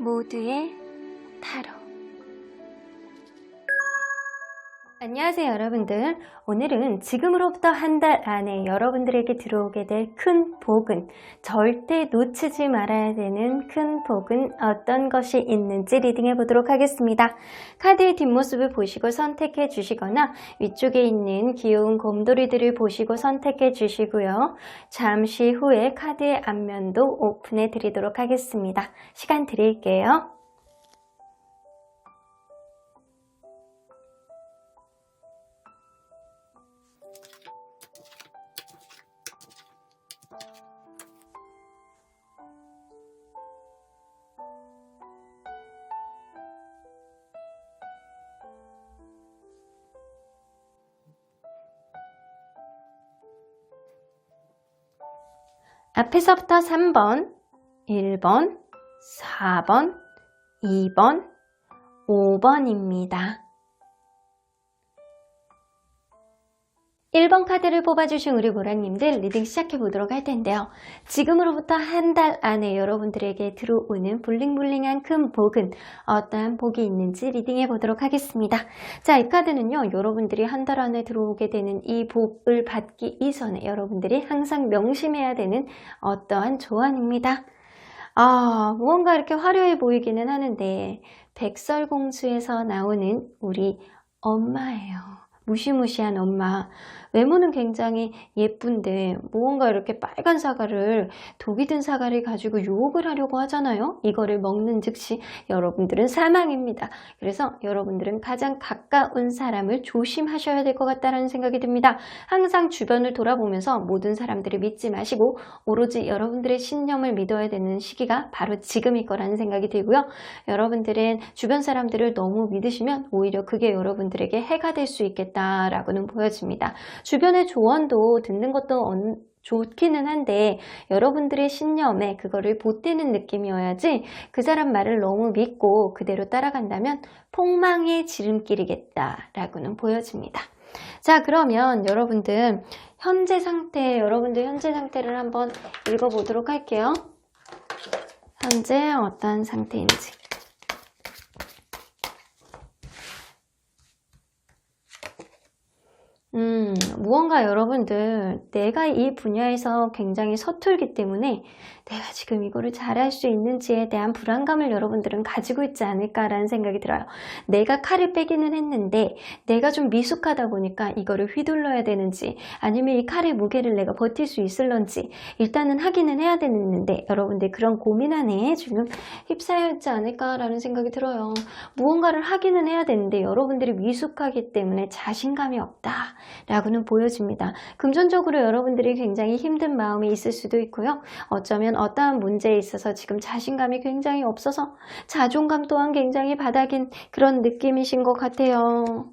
모두의 타로. 안녕하세요 여러분들. 오늘은 지금으로부터 한 달 안에 여러분들에게 들어오게 될 큰 복은, 절대 놓치지 말아야 되는 큰 복은 어떤 것이 있는지 리딩해 보도록 하겠습니다. 카드의 뒷모습을 보시고 선택해 주시거나 위쪽에 있는 귀여운 곰돌이들을 보시고 선택해 주시고요. 잠시 후에 카드의 앞면도 오픈해 드리도록 하겠습니다. 시간 드릴게요. 앞에서부터 3번, 1번, 4번, 2번, 5번입니다. 1번 카드를 뽑아주신 우리 보라님들 리딩 시작해 보도록 할 텐데요. 지금으로부터 한 달 안에 여러분들에게 들어오는 블링블링한 큰 복은 어떠한 복이 있는지 리딩해 보도록 하겠습니다. 자, 이 카드는요, 여러분들이 한 달 안에 들어오게 되는 이 복을 받기 이전에 여러분들이 항상 명심해야 되는 어떠한 조언입니다. 무언가 이렇게 화려해 보이기는 하는데 백설공주에서 나오는 우리 엄마예요. 무시무시한 엄마. 외모는 굉장히 예쁜데 무언가 이렇게 빨간 사과를, 독이 든 사과를 가지고 유혹을 하려고 하잖아요. 이거를 먹는 즉시 여러분들은 사망입니다. 그래서 여러분들은 가장 가까운 사람을 조심하셔야 될 것 같다는 생각이 듭니다. 항상 주변을 돌아보면서 모든 사람들을 믿지 마시고 오로지 여러분들의 신념을 믿어야 되는 시기가 바로 지금일 거라는 생각이 들고요. 여러분들은 주변 사람들을 너무 믿으시면 오히려 그게 여러분들에게 해가 될 수 있겠다라고는 보여집니다. 주변의 조언도 듣는 것도 좋기는 한데 여러분들의 신념에 그거를 보태는 느낌이어야지, 그 사람 말을 너무 믿고 그대로 따라간다면 폭망의 지름길이겠다라고는 보여집니다. 자, 그러면 여러분들 현재 상태를 한번 읽어보도록 할게요. 현재 어떤 상태인지. 무언가 여러분들 내가 이 분야에서 굉장히 서툴기 때문에 내가 지금 이거를 잘할 수 있는지에 대한 불안감을 여러분들은 가지고 있지 않을까라는 생각이 들어요. 내가 칼을 빼기는 했는데 내가 좀 미숙하다 보니까 이거를 휘둘러야 되는지, 아니면 이 칼의 무게를 내가 버틸 수 있을런지 일단은 하기는 해야 되는데 여러분들 그런 고민 안에 지금 휩싸여 있지 않을까라는 생각이 들어요. 무언가를 하기는 해야 되는데 여러분들이 미숙하기 때문에 자신감이 없다 라고는 보여집니다. 금전적으로 여러분들이 굉장히 힘든 마음이 있을 수도 있고요. 어쩌면 어떠한 문제에 있어서 지금 자신감이 굉장히 없어서 자존감 또한 굉장히 바닥인 그런 느낌이신 것 같아요.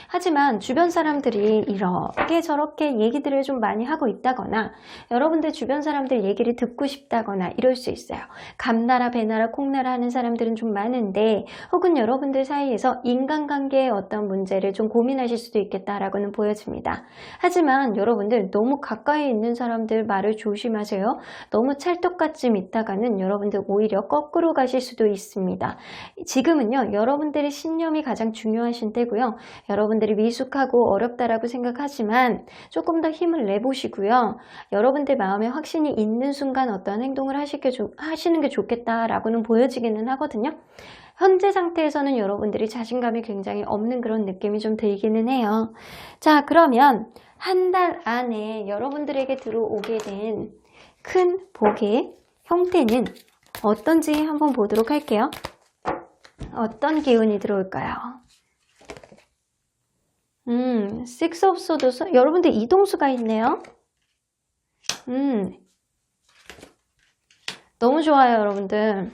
하지만 주변 사람들이 이렇게 저렇게 얘기들을 좀 많이 하고 있다거나 여러분들 주변 사람들 얘기를 듣고 싶다거나 이럴 수 있어요. 감나라 배나라 콩나라 하는 사람들은 좀 많은데, 혹은 여러분들 사이에서 인간관계의 어떤 문제를 좀 고민하실 수도 있겠다라고는 보여집니다. 하지만 여러분들 너무 가까이 있는 사람들 말을 조심하세요. 너무 찰떡같이 믿다가는 여러분들 오히려 거꾸로 가실 수도 있습니다. 지금은요, 여러분들의 신념이 가장 중요하신 때고요. 여러분들이 미숙하고 어렵다라고 생각하지만 조금 더 힘을 내보시고요. 여러분들 마음에 확신이 있는 순간 어떠한 행동을 하시는 게 좋겠다라고는 보여지기는 하거든요. 현재 상태에서는 여러분들이 자신감이 굉장히 없는 그런 느낌이 좀 들기는 해요. 자, 그러면 한 달 안에 여러분들에게 들어오게 된 큰 복의 형태는 어떤지 한번 보도록 할게요. 어떤 기운이 들어올까요? Six of Swords. 여러분들 이동수가 있네요. 너무 좋아요, 여러분들.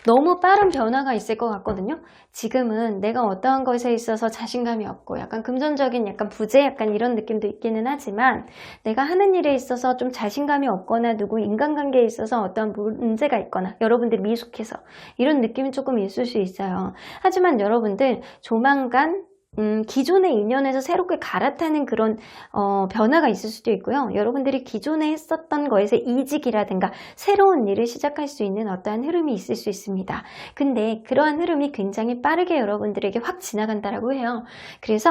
너무 빠른 변화가 있을 것 같거든요. 지금은 내가 어떠한 것에 있어서 자신감이 없고 약간 금전적인 약간 부재 약간 이런 느낌도 있기는 하지만, 내가 하는 일에 있어서 좀 자신감이 없거나 누구 인간관계에 있어서 어떠한 문제가 있거나 여러분들 미숙해서 이런 느낌이 조금 있을 수 있어요. 하지만 여러분들 조만간 기존의 인연에서 새롭게 갈아타는 그런 변화가 있을 수도 있고요. 여러분들이 기존에 했었던 거에서 이직이라든가 새로운 일을 시작할 수 있는 어떠한 흐름이 있을 수 있습니다. 근데 그러한 흐름이 굉장히 빠르게 여러분들에게 확 지나간다라고 해요. 그래서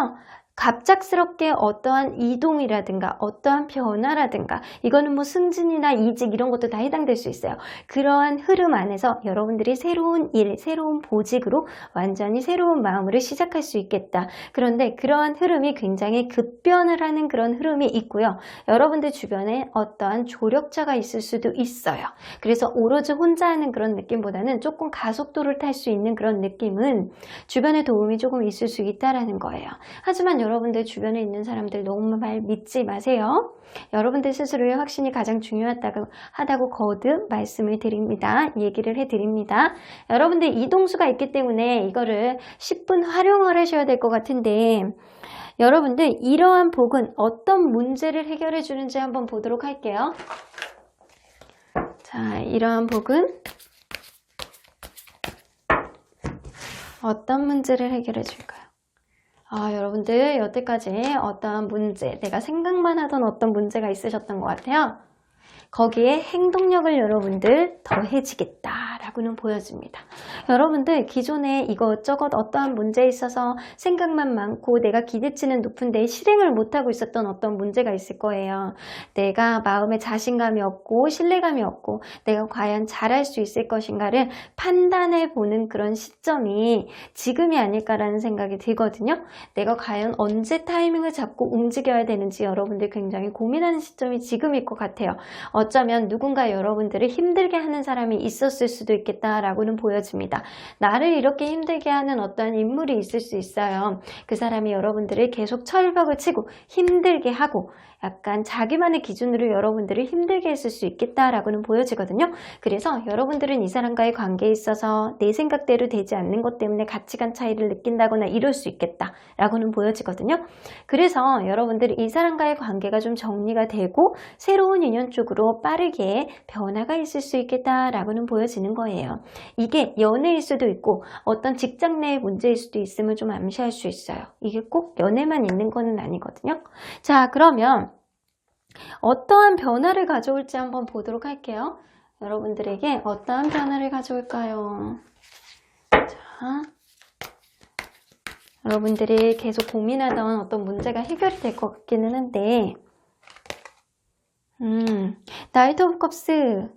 갑작스럽게 어떠한 이동이라든가 어떠한 변화라든가 이거는 뭐 승진이나 이직 이런 것도 다 해당될 수 있어요. 그러한 흐름 안에서 여러분들이 새로운 일, 새로운 보직으로 완전히 새로운 마음으로 시작할 수 있겠다. 그런데 그러한 흐름이 굉장히 급변을 하는 그런 흐름이 있고요. 여러분들 주변에 어떠한 조력자가 있을 수도 있어요. 그래서 오로지 혼자 하는 그런 느낌보다는 조금 가속도를 탈 수 있는 그런 느낌은 주변에 도움이 조금 있을 수 있다라는 거예요. 하지만 여러분들 주변에 있는 사람들 너무 말 믿지 마세요. 여러분들 스스로의 확신이 가장 중요하다고 거듭 말씀을 드립니다. 얘기를 해드립니다. 여러분들 이동수가 있기 때문에 이거를 10분 활용을 하셔야 될 것 같은데 여러분들 이러한 복은 어떤 문제를 해결해 주는지 한번 보도록 할게요. 자, 이러한 복은 어떤 문제를 해결해 줄까요? 여러분들 여태까지 어떠한 문제, 내가 생각만 하던 어떤 문제가 있으셨던 것 같아요. 거기에 행동력을 여러분들 더해지겠다라고는 보여집니다. 여러분들 기존에 이것저것 어떠한 문제에 있어서 생각만 많고 내가 기대치는 높은데 실행을 못하고 있었던 어떤 문제가 있을 거예요. 내가 마음에 자신감이 없고 신뢰감이 없고 내가 과연 잘할 수 있을 것인가를 판단해 보는 그런 시점이 지금이 아닐까라는 생각이 들거든요. 내가 과연 언제 타이밍을 잡고 움직여야 되는지 여러분들 굉장히 고민하는 시점이 지금일 것 같아요. 어쩌면 누군가 여러분들을 힘들게 하는 사람이 있었을 수도 있겠다라고는 보여집니다. 나를 이렇게 힘들게 하는 어떤 인물이 있을 수 있어요. 그 사람이 여러분들을 계속 철벽을 치고 힘들게 하고 약간 자기만의 기준으로 여러분들을 힘들게 했을 수 있겠다라고는 보여지거든요. 그래서 여러분들은 이 사람과의 관계에 있어서 내 생각대로 되지 않는 것 때문에 가치관 차이를 느낀다거나 이럴 수 있겠다라고는 보여지거든요. 그래서 여러분들이 이 사람과의 관계가 좀 정리가 되고 새로운 인연 쪽으로 빠르게 변화가 있을 수 있겠다라고는 보여지는 거예요. 이게 연애일 수도 있고 어떤 직장 내의 문제일 수도 있음을 좀 암시할 수 있어요. 이게 꼭 연애만 있는 거는 아니거든요. 자, 그러면 어떠한 변화를 가져올지 한번 보도록 할게요. 여러분들에게 어떠한 변화를 가져올까요? 자, 여러분들이 계속 고민하던 어떤 문제가 해결이 될 것 같기는 한데 나이트 오브 컵스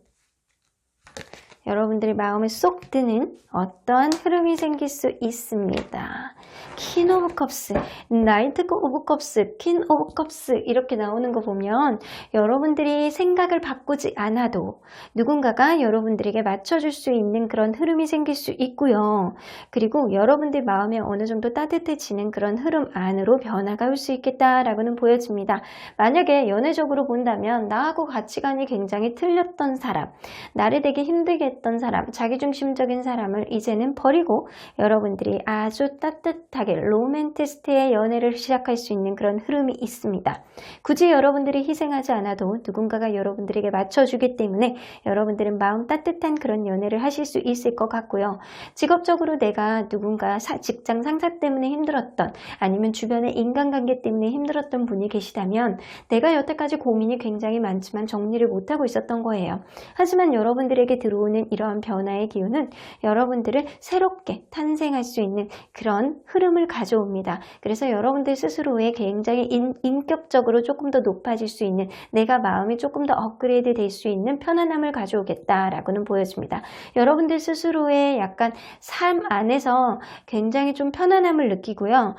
여러분들이 마음에 쏙 드는 어떠한 흐름이 생길 수 있습니다. 퀸 오브 컵스, 나이트 오브 컵스, 퀸 오브 컵스 이렇게 나오는 거 보면 여러분들이 생각을 바꾸지 않아도 누군가가 여러분들에게 맞춰줄 수 있는 그런 흐름이 생길 수 있고요. 그리고 여러분들 마음에 어느 정도 따뜻해지는 그런 흐름 안으로 변화가 올 수 있겠다라고는 보여집니다. 만약에 연애적으로 본다면 나하고 가치관이 굉장히 틀렸던 사람, 나를 되게 힘들게 했던 사람, 자기중심적인 사람을 이제는 버리고 여러분들이 아주 따뜻하게 로맨티스트의 연애를 시작할 수 있는 그런 흐름이 있습니다. 굳이 여러분들이 희생하지 않아도 누군가가 여러분들에게 맞춰주기 때문에 여러분들은 마음 따뜻한 그런 연애를 하실 수 있을 것 같고요. 직업적으로 내가 누군가 직장 상사 때문에 힘들었던 아니면 주변의 인간관계 때문에 힘들었던 분이 계시다면 내가 여태까지 고민이 굉장히 많지만 정리를 못하고 있었던 거예요. 하지만 여러분들에게 들어오는 이러한 변화의 기운은 여러분들을 새롭게 탄생할 수 있는 그런 흐름을 가져옵니다. 그래서 여러분들 스스로의 굉장히 인격적으로 조금 더 높아질 수 있는 내가 마음이 조금 더 업그레이드 될 수 있는 편안함을 가져오겠다라고는 보여집니다. 여러분들 스스로의 약간 삶 안에서 굉장히 좀 편안함을 느끼고요.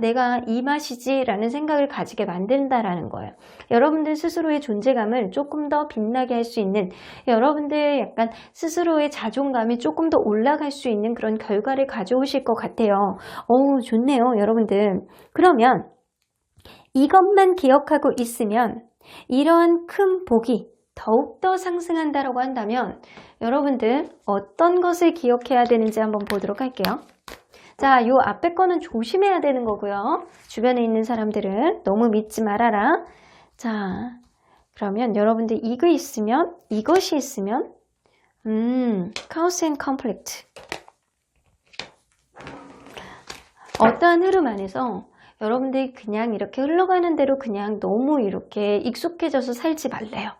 내가 이 맛이지 라는 생각을 가지게 만든다라는 거예요. 여러분들 스스로의 존재감을 조금 더 빛나게 할 수 있는 여러분들 약간 스스로의 자존감이 조금 더 올라갈 수 있는 그런 결과를 가져오실 것 같아요. 좋네요, 여러분들. 그러면 이것만 기억하고 있으면 이러한 큰 복이 더욱더 상승한다고 한다면 여러분들 어떤 것을 기억해야 되는지 한번 보도록 할게요. 자, 요 앞에 거는 조심해야 되는 거고요. 주변에 있는 사람들은 너무 믿지 말아라. 자, 그러면 여러분들 이것이 있으면 카오스 앤 컴플렉트 어떠한 흐름 안에서 여러분들이 그냥 이렇게 흘러가는 대로 그냥 너무 이렇게 익숙해져서 살지 말래요.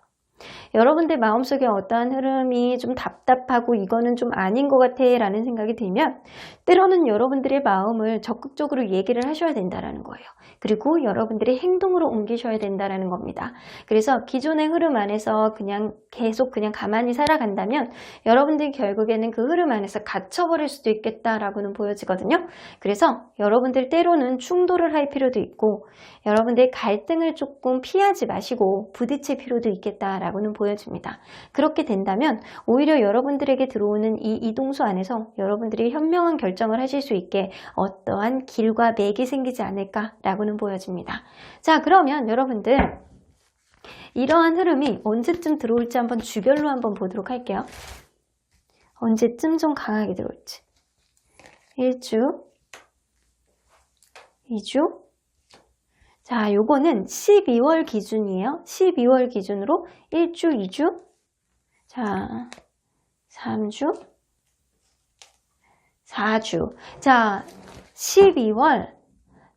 여러분들 마음속에 어떠한 흐름이 좀 답답하고 이거는 좀 아닌 것 같아 라는 생각이 들면 때로는 여러분들의 마음을 적극적으로 얘기를 하셔야 된다는 거예요. 그리고 여러분들의 행동으로 옮기셔야 된다는 겁니다. 그래서 기존의 흐름 안에서 그냥 계속 그냥 가만히 살아간다면 여러분들이 결국에는 그 흐름 안에서 갇혀버릴 수도 있겠다라고는 보여지거든요. 그래서 여러분들 때로는 충돌을 할 필요도 있고 여러분들 갈등을 조금 피하지 마시고 부딪힐 필요도 있겠다라고는 보여집니다. 그렇게 된다면 오히려 여러분들에게 들어오는 이 이동수 안에서 여러분들이 현명한 결정을 하실 수 있게 어떠한 길과 맥이 생기지 않을까라고는 보여집니다. 자, 그러면 여러분들 이러한 흐름이 언제쯤 들어올지 한번 주별로 한번 보도록 할게요. 언제쯤 좀 강하게 들어올지. 1주, 2주. 자, 요거는 12월 기준이에요. 12월 기준으로 1주, 2주. 자, 3주, 4주. 자, 12월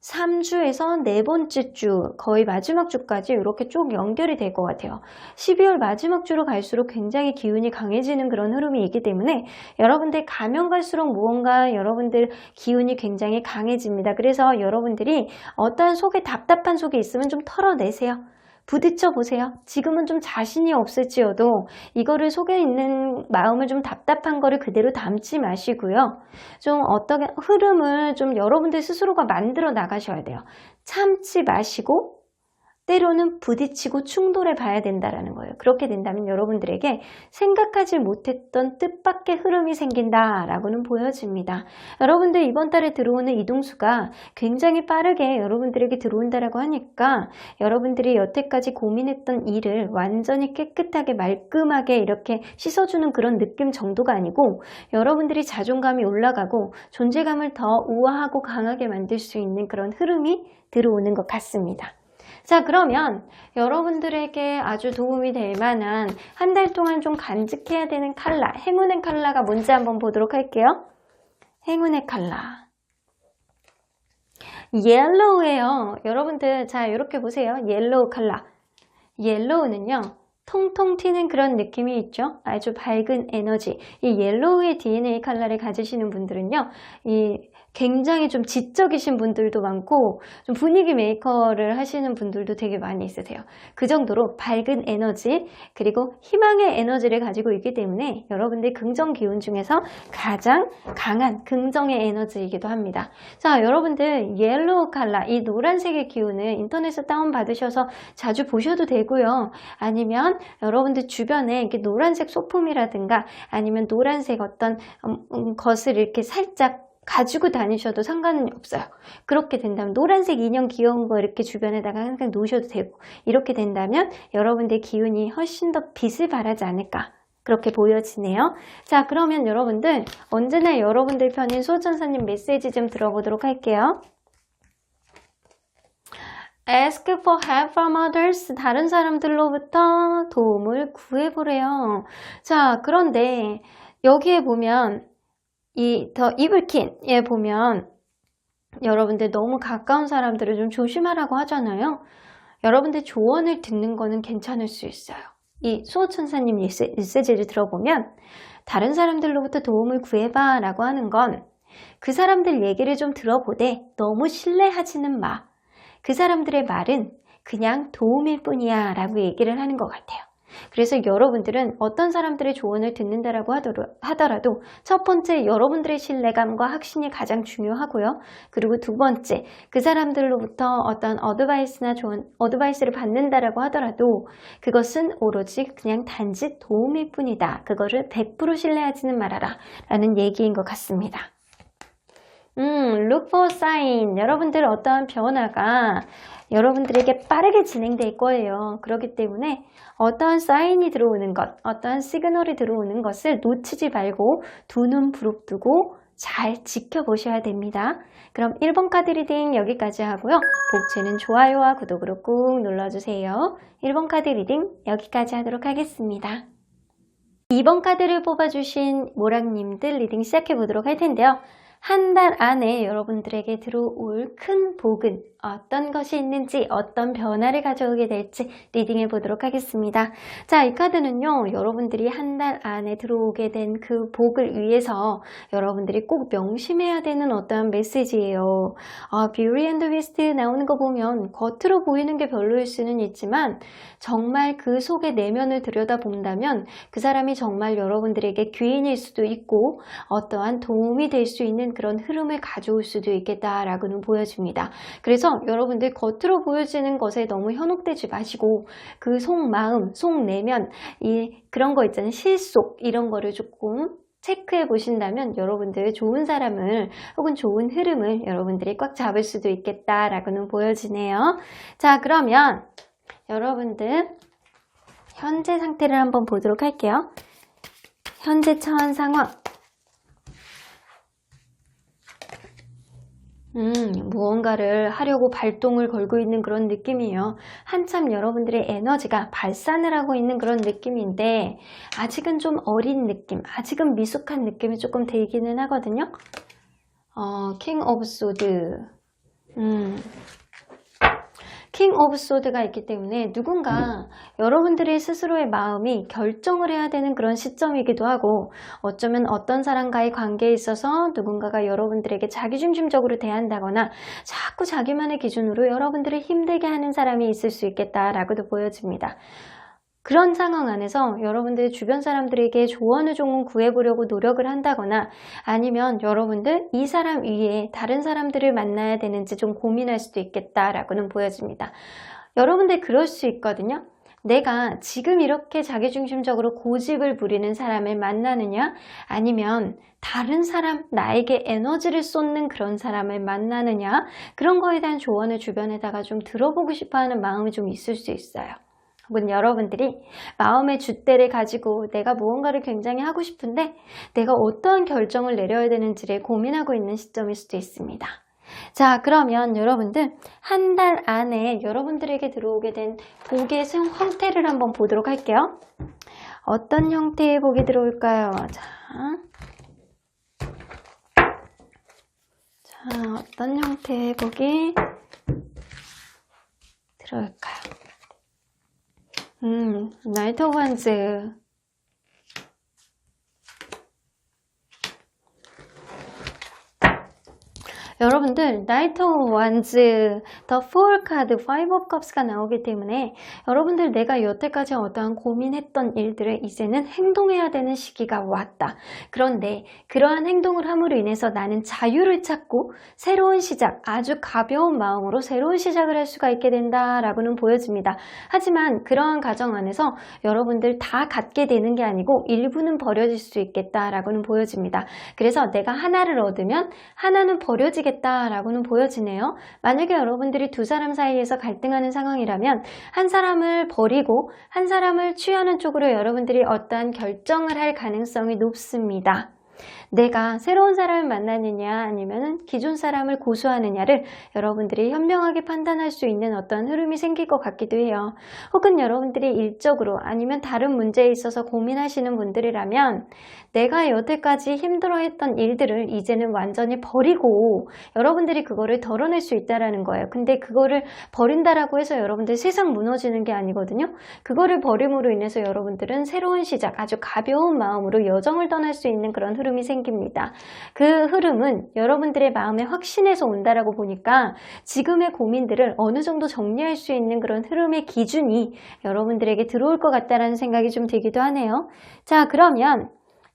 3주에서 네 번째 주, 거의 마지막 주까지 이렇게 쭉 연결이 될 것 같아요. 12월 마지막 주로 갈수록 굉장히 기운이 강해지는 그런 흐름이 있기 때문에 여러분들 가면 갈수록 무언가 여러분들 기운이 굉장히 강해집니다. 그래서 여러분들이 어떠한 속에 답답한 속에 있으면 좀 털어내세요. 부딪혀 보세요. 지금은 좀 자신이 없을지어도 이거를 속에 있는 마음을 좀 답답한 거를 그대로 담지 마시고요. 좀 어떤 흐름을 좀 여러분들 스스로가 만들어 나가셔야 돼요. 참지 마시고 때로는 부딪히고 충돌해 봐야 된다는 거예요. 그렇게 된다면 여러분들에게 생각하지 못했던 뜻밖의 흐름이 생긴다라고는 보여집니다. 여러분들 이번 달에 들어오는 이동수가 굉장히 빠르게 여러분들에게 들어온다라고 하니까 여러분들이 여태까지 고민했던 일을 완전히 깨끗하게 말끔하게 이렇게 씻어주는 그런 느낌 정도가 아니고 여러분들이 자존감이 올라가고 존재감을 더 우아하고 강하게 만들 수 있는 그런 흐름이 들어오는 것 같습니다. 자, 그러면 여러분들에게 아주 도움이 될 만한 한 달 동안 좀 간직해야 되는 컬러, 행운의 컬러가 뭔지 한번 보도록 할게요. 행운의 컬러. 옐로우예요. 여러분들 자, 이렇게 보세요. 옐로우 컬러. 옐로우는요. 통통 튀는 그런 느낌이 있죠. 아주 밝은 에너지. 이 옐로우의 DNA 컬러를 가지시는 분들은요. 굉장히 좀 지적이신 분들도 많고 좀 분위기 메이커를 하시는 분들도 되게 많이 있으세요. 그 정도로 밝은 에너지 그리고 희망의 에너지를 가지고 있기 때문에 여러분들 긍정 기운 중에서 가장 강한 긍정의 에너지이기도 합니다. 자, 여러분들 옐로우 컬러 이 노란색의 기운을 인터넷에 다운받으셔서 자주 보셔도 되고요. 아니면 여러분들 주변에 이렇게 노란색 소품이라든가 아니면 노란색 어떤 것을 이렇게 살짝 가지고 다니셔도 상관은 없어요. 그렇게 된다면 노란색 인형 귀여운 거 이렇게 주변에다가 항상 놓으셔도 되고 이렇게 된다면 여러분들의 기운이 훨씬 더 빛을 발하지 않을까 그렇게 보여지네요. 자, 그러면 여러분들 언제나 여러분들 편인 수호천사님 메시지 좀 들어보도록 할게요. Ask for help from others. 다른 사람들로부터 도움을 구해보래요. 자, 그런데 여기에 보면 이 더 이블킨에 보면 여러분들 너무 가까운 사람들을 좀 조심하라고 하잖아요. 여러분들 조언을 듣는 거는 괜찮을 수 있어요. 이 수호천사님 메시지를 들어보면 다른 사람들로부터 도움을 구해봐 라고 하는 건 그 사람들 얘기를 좀 들어보되 너무 신뢰하지는 마. 그 사람들의 말은 그냥 도움일 뿐이야 라고 얘기를 하는 것 같아요. 그래서 여러분들은 어떤 사람들의 조언을 듣는다라고 하더라도 첫 번째 여러분들의 신뢰감과 확신이 가장 중요하고요. 그리고 두 번째 그 사람들로부터 어떤 어드바이스를 받는다라고 하더라도 그것은 오로지 그냥 단지 도움일 뿐이다. 그거를 100% 신뢰하지는 말아라 라는 얘기인 것 같습니다. Look for sign. 여러분들 어떠한 변화가 여러분들에게 빠르게 진행될 거예요. 그렇기 때문에 어떠한 사인이 들어오는 것, 어떠한 시그널이 들어오는 것을 놓치지 말고 두 눈 부릅뜨고 잘 지켜보셔야 됩니다. 그럼 1번 카드 리딩 여기까지 하고요. 복채는 좋아요와 구독으로 꾹 눌러주세요. 1번 카드 리딩 여기까지 하도록 하겠습니다. 2번 카드를 뽑아주신 모랑님들 리딩 시작해 보도록 할 텐데요. 한 달 안에 여러분들에게 들어올 큰 복은 어떤 것이 있는지, 어떤 변화를 가져오게 될지 리딩해 보도록 하겠습니다. 자, 이 카드는요, 여러분들이 한 달 안에 들어오게 된 그 복을 위해서 여러분들이 꼭 명심해야 되는 어떠한 메시지예요. 뷰티 앤드 비스트 나오는 거 보면 겉으로 보이는 게 별로일 수는 있지만 정말 그 속의 내면을 들여다본다면 그 사람이 정말 여러분들에게 귀인일 수도 있고 어떠한 도움이 될 수 있는 그런 흐름을 가져올 수도 있겠다라고는 보여집니다. 그래서 여러분들 겉으로 보여지는 것에 너무 현혹되지 마시고 그 속마음, 속내면 그런 거 있잖아요. 실속 이런 거를 조금 체크해 보신다면 여러분들 좋은 사람을 혹은 좋은 흐름을 여러분들이 꽉 잡을 수도 있겠다라고는 보여지네요. 자, 그러면 여러분들 현재 상태를 한번 보도록 할게요. 현재 처한 상황. 무언가를 하려고 발동을 걸고 있는 그런 느낌이에요. 한참 여러분들의 에너지가 발산을 하고 있는 그런 느낌인데 아직은 좀 어린 느낌, 아직은 미숙한 느낌이 조금 들기는 하거든요. 킹 오브 소드. 킹 오브 소드가 있기 때문에 누군가 여러분들의 스스로의 마음이 결정을 해야 되는 그런 시점이기도 하고 어쩌면 어떤 사람과의 관계에 있어서 누군가가 여러분들에게 자기중심적으로 대한다거나 자꾸 자기만의 기준으로 여러분들을 힘들게 하는 사람이 있을 수 있겠다라고도 보여집니다. 그런 상황 안에서 여러분들 주변 사람들에게 조언을 조금 구해보려고 노력을 한다거나 아니면 여러분들 이 사람 위에 다른 사람들을 만나야 되는지 좀 고민할 수도 있겠다라고는 보여집니다. 여러분들 그럴 수 있거든요. 내가 지금 이렇게 자기중심적으로 고집을 부리는 사람을 만나느냐 아니면 다른 사람, 나에게 에너지를 쏟는 그런 사람을 만나느냐 그런 거에 대한 조언을 주변에다가 좀 들어보고 싶어하는 마음이 좀 있을 수 있어요. 혹은 여러분들이 마음의 줏대를 가지고 내가 무언가를 굉장히 하고 싶은데 내가 어떠한 결정을 내려야 되는지를 고민하고 있는 시점일 수도 있습니다. 자, 그러면 여러분들 한 달 안에 여러분들에게 들어오게 된 복의 형태를 한번 보도록 할게요. 어떤 형태의 복이 들어올까요? 자, 어떤 형태의 복이 들어올까요? 나이트 오브 원즈. 여러분들 나이트 오브 원즈, 더 포울 카드, 파이브 오브 컵스가 나오기 때문에 여러분들 내가 여태까지 어떠한 고민했던 일들을 이제는 행동해야 되는 시기가 왔다. 그런데 그러한 행동을 함으로 인해서 나는 자유를 찾고 새로운 시작, 아주 가벼운 마음으로 새로운 시작을 할 수가 있게 된다라고는 보여집니다. 하지만 그러한 과정 안에서 여러분들 다 갖게 되는 게 아니고 일부는 버려질 수 있겠다라고는 보여집니다. 그래서 내가 하나를 얻으면 하나는 버려지겠다 라고는 보여지네요. 만약에 여러분들이 두 사람 사이에서 갈등하는 상황이라면 한 사람을 버리고 한 사람을 취하는 쪽으로 여러분들이 어떠한 결정을 할 가능성이 높습니다. 내가 새로운 사람을 만나느냐 아니면 기존 사람을 고수하느냐를 여러분들이 현명하게 판단할 수 있는 어떤 흐름이 생길 것 같기도 해요. 혹은 여러분들이 일적으로 아니면 다른 문제에 있어서 고민하시는 분들이라면 내가 여태까지 힘들어했던 일들을 이제는 완전히 버리고 여러분들이 그거를 덜어낼 수 있다는 거예요. 근데 그거를 버린다라고 해서 여러분들 세상 무너지는 게 아니거든요. 그거를 버림으로 인해서 여러분들은 새로운 시작, 아주 가벼운 마음으로 여정을 떠날 수 있는 그런 흐름이 생깁니다. 그 흐름은 여러분들의 마음에 확신에서 온다라고 보니까 지금의 고민들을 어느 정도 정리할 수 있는 그런 흐름의 기준이 여러분들에게 들어올 것 같다라는 생각이 좀 들기도 하네요. 자, 그러면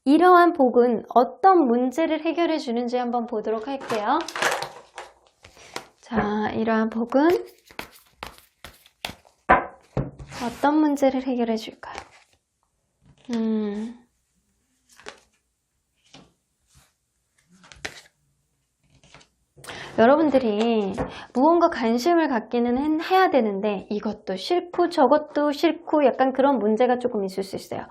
이러한 복은 어떤 문제를 해결해 주는지 한번 보도록 할게요. 자, 이러한 복은 어떤 문제를 해결해 줄까요? 여러분들이 무언가 관심을 갖기는 해야 되는데 이것도 싫고 저것도 싫고 약간 그런 문제가 조금 있을 수 있어요.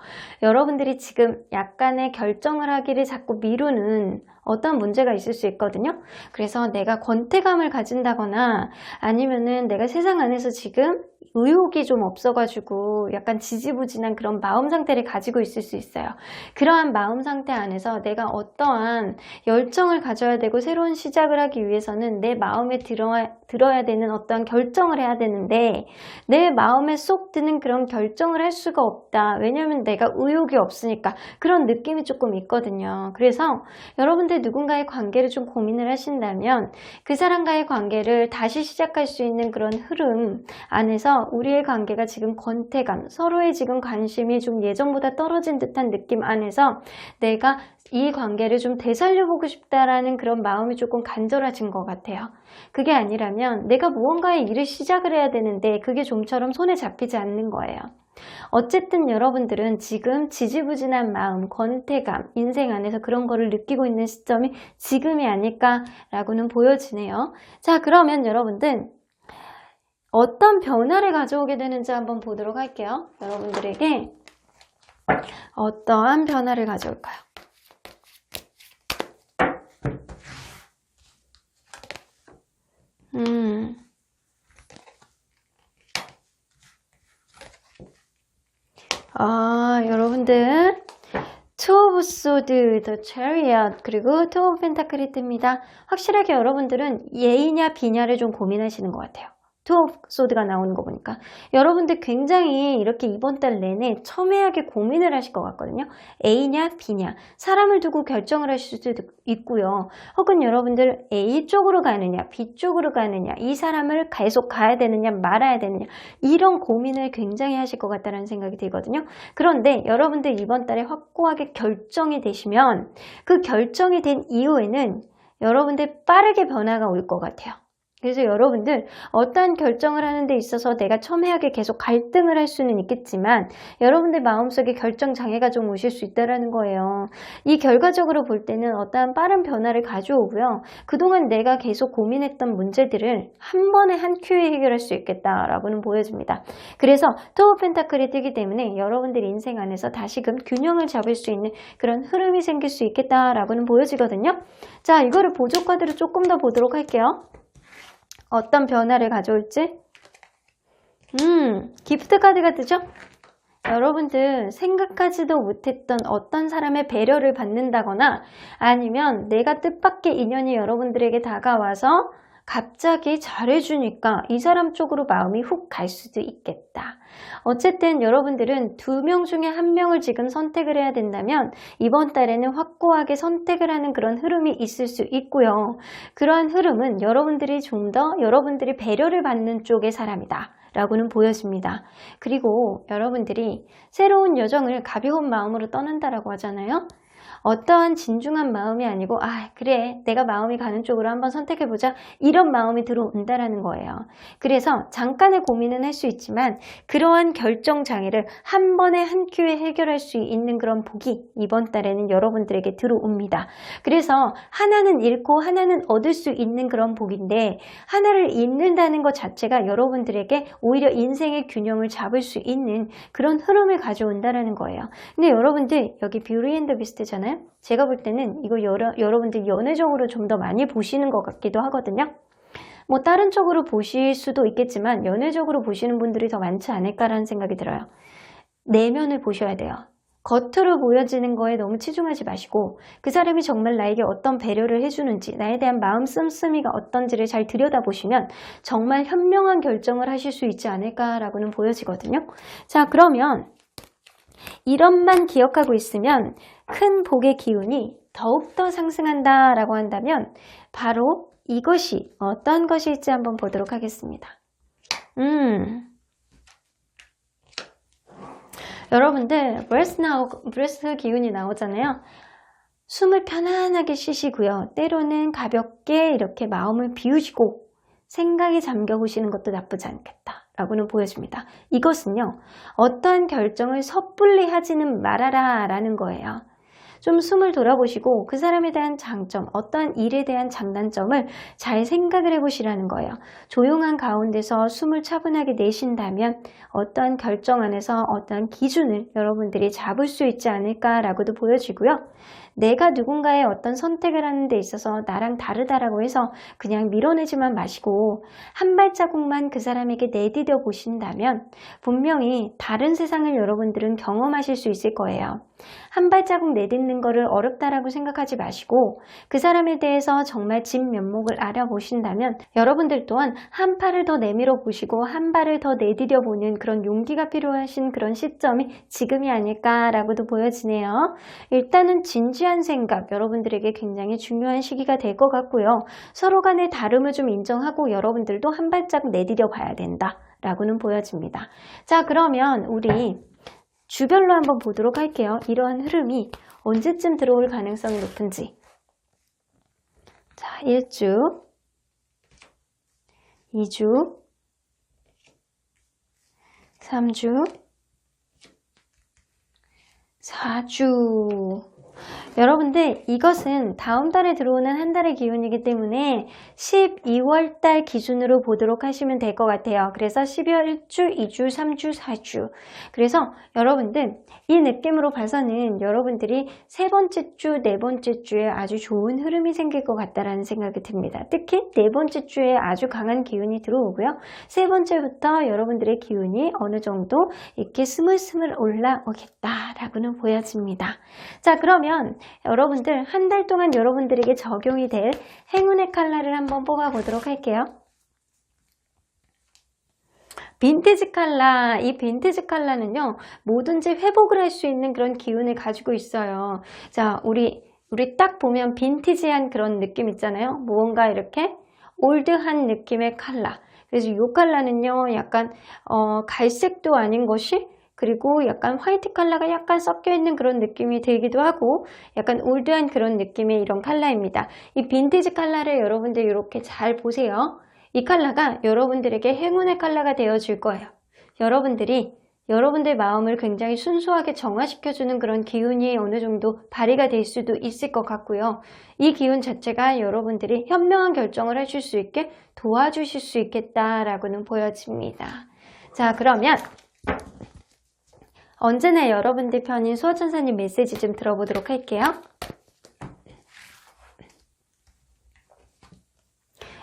여러분들이 지금 약간의 결정을 하기를 자꾸 미루는 어떤 문제가 있을 수 있거든요. 그래서 내가 권태감을 가진다거나 아니면은 내가 세상 안에서 지금 의욕이 좀 없어가지고 약간 지지부진한 그런 마음 상태를 가지고 있을 수 있어요. 그러한 마음 상태 안에서 내가 어떠한 열정을 가져야 되고 새로운 시작을 하기 위해서는 내 마음에 들어야 되는 어떠한 결정을 해야 되는데 내 마음에 쏙 드는 그런 결정을 할 수가 없다. 왜냐하면 내가 의욕이 없으니까 그런 느낌이 조금 있거든요. 그래서 여러분들 누군가의 관계를 좀 고민을 하신다면 그 사람과의 관계를 다시 시작할 수 있는 그런 흐름 안에서 우리의 관계가 지금 권태감, 서로의 지금 관심이 좀 예전보다 떨어진 듯한 느낌 안에서 내가 이 관계를 좀 되살려보고 싶다라는 그런 마음이 조금 간절해진 것 같아요. 그게 아니라면 내가 무언가의 일을 시작을 해야 되는데 그게 좀처럼 손에 잡히지 않는 거예요. 어쨌든 여러분들은 지금 지지부진한 마음, 권태감, 인생 안에서 그런 거를 느끼고 있는 시점이 지금이 아닐까라고는 보여지네요. 자, 그러면 여러분들 어떤 변화를 가져오게 되는지 한번 보도록 할게요. 여러분들에게 어떠한 변화를 가져올까요? 여러분들 투 오브 소드, 더 체리엇, 그리고 투 오브 펜타클이 뜹니다. 확실하게 여러분들은 예이냐 비냐를 좀 고민하시는 것 같아요. 투 오브 소드가 나오는 거 보니까 여러분들 굉장히 이렇게 이번 달 내내 첨예하게 고민을 하실 것 같거든요. A냐 B냐 사람을 두고 결정을 하실 수도 있고요. 혹은 여러분들 A 쪽으로 가느냐 B 쪽으로 가느냐 이 사람을 계속 가야 되느냐 말아야 되느냐 이런 고민을 굉장히 하실 것 같다는 생각이 들거든요. 그런데 여러분들 이번 달에 확고하게 결정이 되시면 그 결정이 된 이후에는 여러분들 빠르게 변화가 올 것 같아요. 그래서 여러분들 어떠한 결정을 하는 데 있어서 내가 첨예하게 계속 갈등을 할 수는 있겠지만 여러분들 마음속에 결정 장애가 좀 오실 수 있다는 거예요. 이 결과적으로 볼 때는 어떠한 빠른 변화를 가져오고요. 그동안 내가 계속 고민했던 문제들을 한 번에 한 큐에 해결할 수 있겠다라고는 보여집니다. 그래서 투 오브 펜타클이 뜨기 때문에 여러분들 인생 안에서 다시금 균형을 잡을 수 있는 그런 흐름이 생길 수 있겠다라고는 보여지거든요. 자, 이거를 보조 카드로 조금 더 보도록 할게요. 어떤 변화를 가져올지? 기프트 카드가 뜨죠? 여러분들 생각하지도 못했던 어떤 사람의 배려를 받는다거나 아니면 내가 뜻밖의 인연이 여러분들에게 다가와서 갑자기 잘해주니까 이 사람 쪽으로 마음이 훅 갈 수도 있겠다. 어쨌든 여러분들은 2명 중에 1명을 지금 선택을 해야 된다면 이번 달에는 확고하게 선택을 하는 그런 흐름이 있을 수 있고요. 그러한 흐름은 여러분들이 좀 더 여러분들이 배려를 받는 쪽의 사람이다 라고는 보여집니다. 그리고 여러분들이 새로운 여정을 가벼운 마음으로 떠난다라고 하잖아요. 어떠한 진중한 마음이 아니고 그래 내가 마음이 가는 쪽으로 한번 선택해보자 이런 마음이 들어온다라는 거예요. 그래서 잠깐의 고민은 할 수 있지만 그러한 결정 장애를 한 번에 한 큐에 해결할 수 있는 그런 복이 이번 달에는 여러분들에게 들어옵니다. 그래서 하나는 잃고 하나는 얻을 수 있는 그런 복인데 하나를 잃는다는 것 자체가 여러분들에게 오히려 인생의 균형을 잡을 수 있는 그런 흐름을 가져온다라는 거예요. 근데 여러분들 여기 뷰티 앤 더 비스트잖아요. 제가 볼 때는 이거 여러분들 연애적으로 좀 더 많이 보시는 것 같기도 하거든요. 뭐 다른 쪽으로 보실 수도 있겠지만 연애적으로 보시는 분들이 더 많지 않을까라는 생각이 들어요. 내면을 보셔야 돼요. 겉으로 보여지는 거에 너무 치중하지 마시고 그 사람이 정말 나에게 어떤 배려를 해주는지 나에 대한 마음 씀씀이가 어떤지를 잘 들여다보시면 정말 현명한 결정을 하실 수 있지 않을까라고는 보여지거든요. 자, 그러면 이런만 기억하고 있으면 큰 복의 기운이 더욱더 상승한다 라고 한다면 바로 이것이 어떤 것일지 한번 보도록 하겠습니다. 여러분들 브레스 기운이 나오잖아요. 숨을 편안하게 쉬시고요. 때로는 가볍게 이렇게 마음을 비우시고 생각에 잠겨 보시는 것도 나쁘지 않겠다 라고는 보여집니다. 이것은요 어떠한 결정을 섣불리 하지는 말아라 라는 거예요. 좀 숨을 돌아보시고 그 사람에 대한 장점, 어떠한 일에 대한 장단점을 잘 생각을 해보시라는 거예요. 조용한 가운데서 숨을 차분하게 내쉰다면 어떠한 결정 안에서 어떠한 기준을 여러분들이 잡을 수 있지 않을까라고도 보여지고요. 내가 누군가의 어떤 선택을 하는 데 있어서 나랑 다르다라고 해서 그냥 밀어내지만 마시고 한 발자국만 그 사람에게 내디뎌 보신다면 분명히 다른 세상을 여러분들은 경험하실 수 있을 거예요. 한 발자국 내딛는 거를 어렵다라고 생각하지 마시고 그 사람에 대해서 정말 진면목을 알아보신다면 여러분들 또한 한 팔을 더 내밀어 보시고 한 발을 더 내디뎌 보는 그런 용기가 필요하신 그런 시점이 지금이 아닐까라고도 보여지네요. 일단은 진지한 생각 여러분들에게 굉장히 중요한 시기가 될 것 같고요. 서로 간의 다름을 좀 인정하고 여러분들도 한 발자국 내디뎌 봐야 된다 라고는 보여집니다. 자, 그러면 우리 주별로 한번 보도록 할게요. 이러한 흐름이 언제쯤 들어올 가능성이 높은지. 자, 1주, 2주, 3주, 4주. 여러분들 이것은 다음 달에 들어오는 한 달의 기운이기 때문에 12월 달 기준으로 보도록 하시면 될 것 같아요. 그래서 12월 1주, 2주, 3주, 4주. 그래서 여러분들 이 느낌으로 봐서는 여러분들이 세 번째 주, 네 번째 주에 아주 좋은 흐름이 생길 것 같다라는 생각이 듭니다. 특히 네 번째 주에 아주 강한 기운이 들어오고요. 세 번째부터 여러분들의 기운이 어느 정도 이렇게 스물스물 올라오겠다라고는 보여집니다. 자, 그러면 여러분들 한 달 동안 여러분들에게 적용이 될 행운의 컬러를 한번 뽑아보도록 할게요. 빈티지 컬러, 이 빈티지 컬러는요 뭐든지 회복을 할 수 있는 그런 기운을 가지고 있어요. 자, 우리 딱 보면 빈티지한 그런 느낌 있잖아요. 무언가 이렇게 올드한 느낌의 컬러. 그래서 이 컬러는요 약간 갈색도 아닌 것이 그리고 약간 화이트 컬러가 약간 섞여 있는 그런 느낌이 들기도 하고 약간 올드한 그런 느낌의 이런 컬러입니다. 이 빈티지 컬러를 여러분들 이렇게 잘 보세요. 이 컬러가 여러분들에게 행운의 컬러가 되어줄 거예요. 여러분들이 여러분들 마음을 굉장히 순수하게 정화시켜주는 그런 기운이 어느 정도 발휘가 될 수도 있을 것 같고요. 이 기운 자체가 여러분들이 현명한 결정을 하실 수 있게 도와주실 수 있겠다라고는 보여집니다. 자, 그러면 언제나 여러분들 편인 수호천사님 메시지 좀 들어보도록 할게요.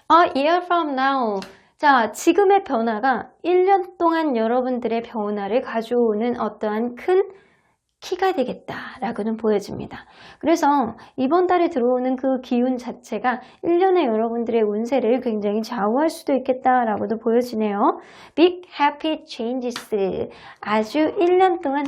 A year from now. 자, 지금의 변화가 1년 동안 여러분들의 변화를 가져오는 어떠한 큰 키가 되겠다라고는 보여집니다. 그래서 이번 달에 들어오는 그 기운 자체가 1년의 여러분들의 운세를 굉장히 좌우할 수도 있겠다라고도 보여지네요. Big happy changes. 아주 1년 동안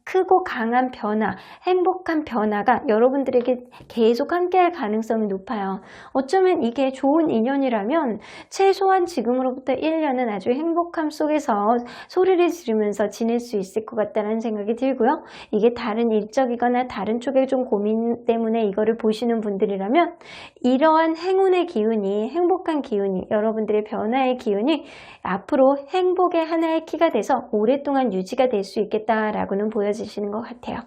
크고 강한 변화, 행복한 변화가 여러분들에게 계속 함께할 가능성이 높아요. 어쩌면 이게 좋은 인연이라면 최소한 지금으로부터 1년은 아주 행복함 속에서 소리를 지르면서 지낼 수 있을 것 같다는 생각이 들고요. 이게 다른 일적이거나 다른 쪽에 좀 고민 때문에 이거를 보시는 분들이라면 이러한 행운의 기운이, 행복한 기운이, 여러분들의 변화의 기운이 앞으로 행복의 하나의 키가 돼서 오랫동안 유지가 될 수 있겠다라고는 보여지시는 것 같아요.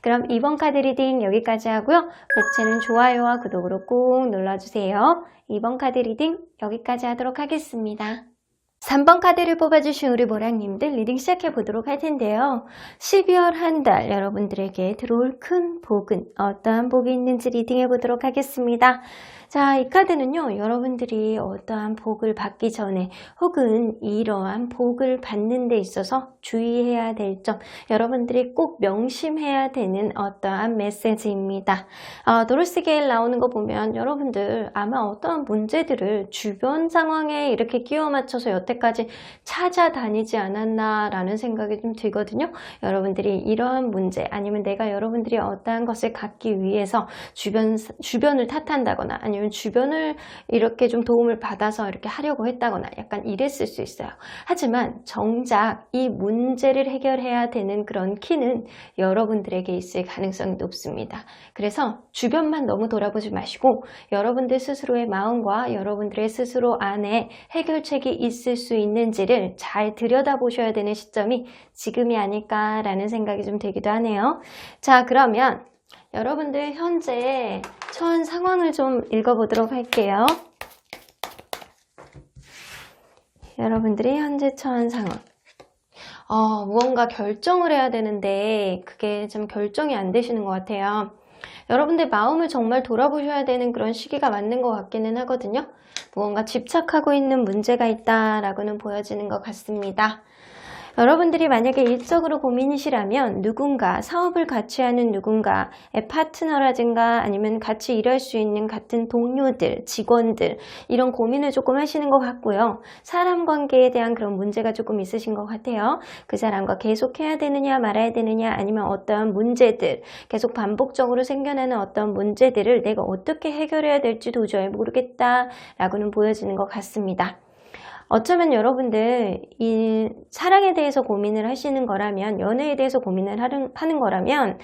그럼 이번 카드 리딩 여기까지 하고요. 복채는 좋아요와 구독으로 꼭 눌러주세요. 이번 카드 리딩 여기까지 하도록 하겠습니다. 3번 카드를 뽑아주신 우리 모랑님들 리딩 시작해 보도록 할 텐데요. 12월 한 달 여러분들에게 들어올 큰 복은 어떠한 복이 있는지 리딩해 보도록 하겠습니다. 자, 이 카드는요, 여러분들이 어떠한 복을 받기 전에 혹은 이러한 복을 받는 데 있어서 주의해야 될 점, 여러분들이 꼭 명심해야 되는 어떠한 메시지입니다. 도로스 게일 나오는 거 보면 여러분들 아마 어떠한 문제들을 주변 상황에 이렇게 끼워 맞춰서 여태까지 찾아다니지 않았나 라는 생각이 좀 들거든요. 여러분들이 이러한 문제 아니면 내가 여러분들이 어떠한 것을 갖기 위해서 주변을 탓한다거나 아니면 아니면 주변을 이렇게 좀 도움을 받아서 이렇게 하려고 했다거나 약간 이랬을 수 있어요. 하지만 정작 이 문제를 해결해야 되는 그런 키는 여러분들에게 있을 가능성이 높습니다. 그래서 주변만 너무 돌아보지 마시고 여러분들 스스로의 마음과 여러분들의 스스로 안에 해결책이 있을 수 있는지를 잘 들여다보셔야 되는 시점이 지금이 아닐까라는 생각이 좀 들기도 하네요. 자, 그러면 여러분들 현재 처한 상황을 좀 읽어보도록 할게요. 여러분들이 현재 처한 상황. 무언가 결정을 해야 되는데 그게 좀 결정이 안 되시는 것 같아요. 여러분들 마음을 정말 돌아보셔야 되는 그런 시기가 맞는 것 같기는 하거든요. 무언가 집착하고 있는 문제가 있다라고는 보여지는 것 같습니다. 여러분들이 만약에 일적으로 고민이시라면 누군가, 사업을 같이 하는 누군가의 파트너라든가 아니면 같이 일할 수 있는 같은 동료들, 직원들 이런 고민을 조금 하시는 것 같고요. 사람 관계에 대한 그런 문제가 조금 있으신 것 같아요. 그 사람과 계속 해야 되느냐 말아야 되느냐 아니면 어떠한 문제들, 계속 반복적으로 생겨나는 어떤 문제들을 내가 어떻게 해결해야 될지 도저히 모르겠다라고는 보여지는 것 같습니다. 어쩌면 여러분들 이 사랑에 대해서 고민을 하시는 거라면, 연애에 대해서 고민을 하는 거라면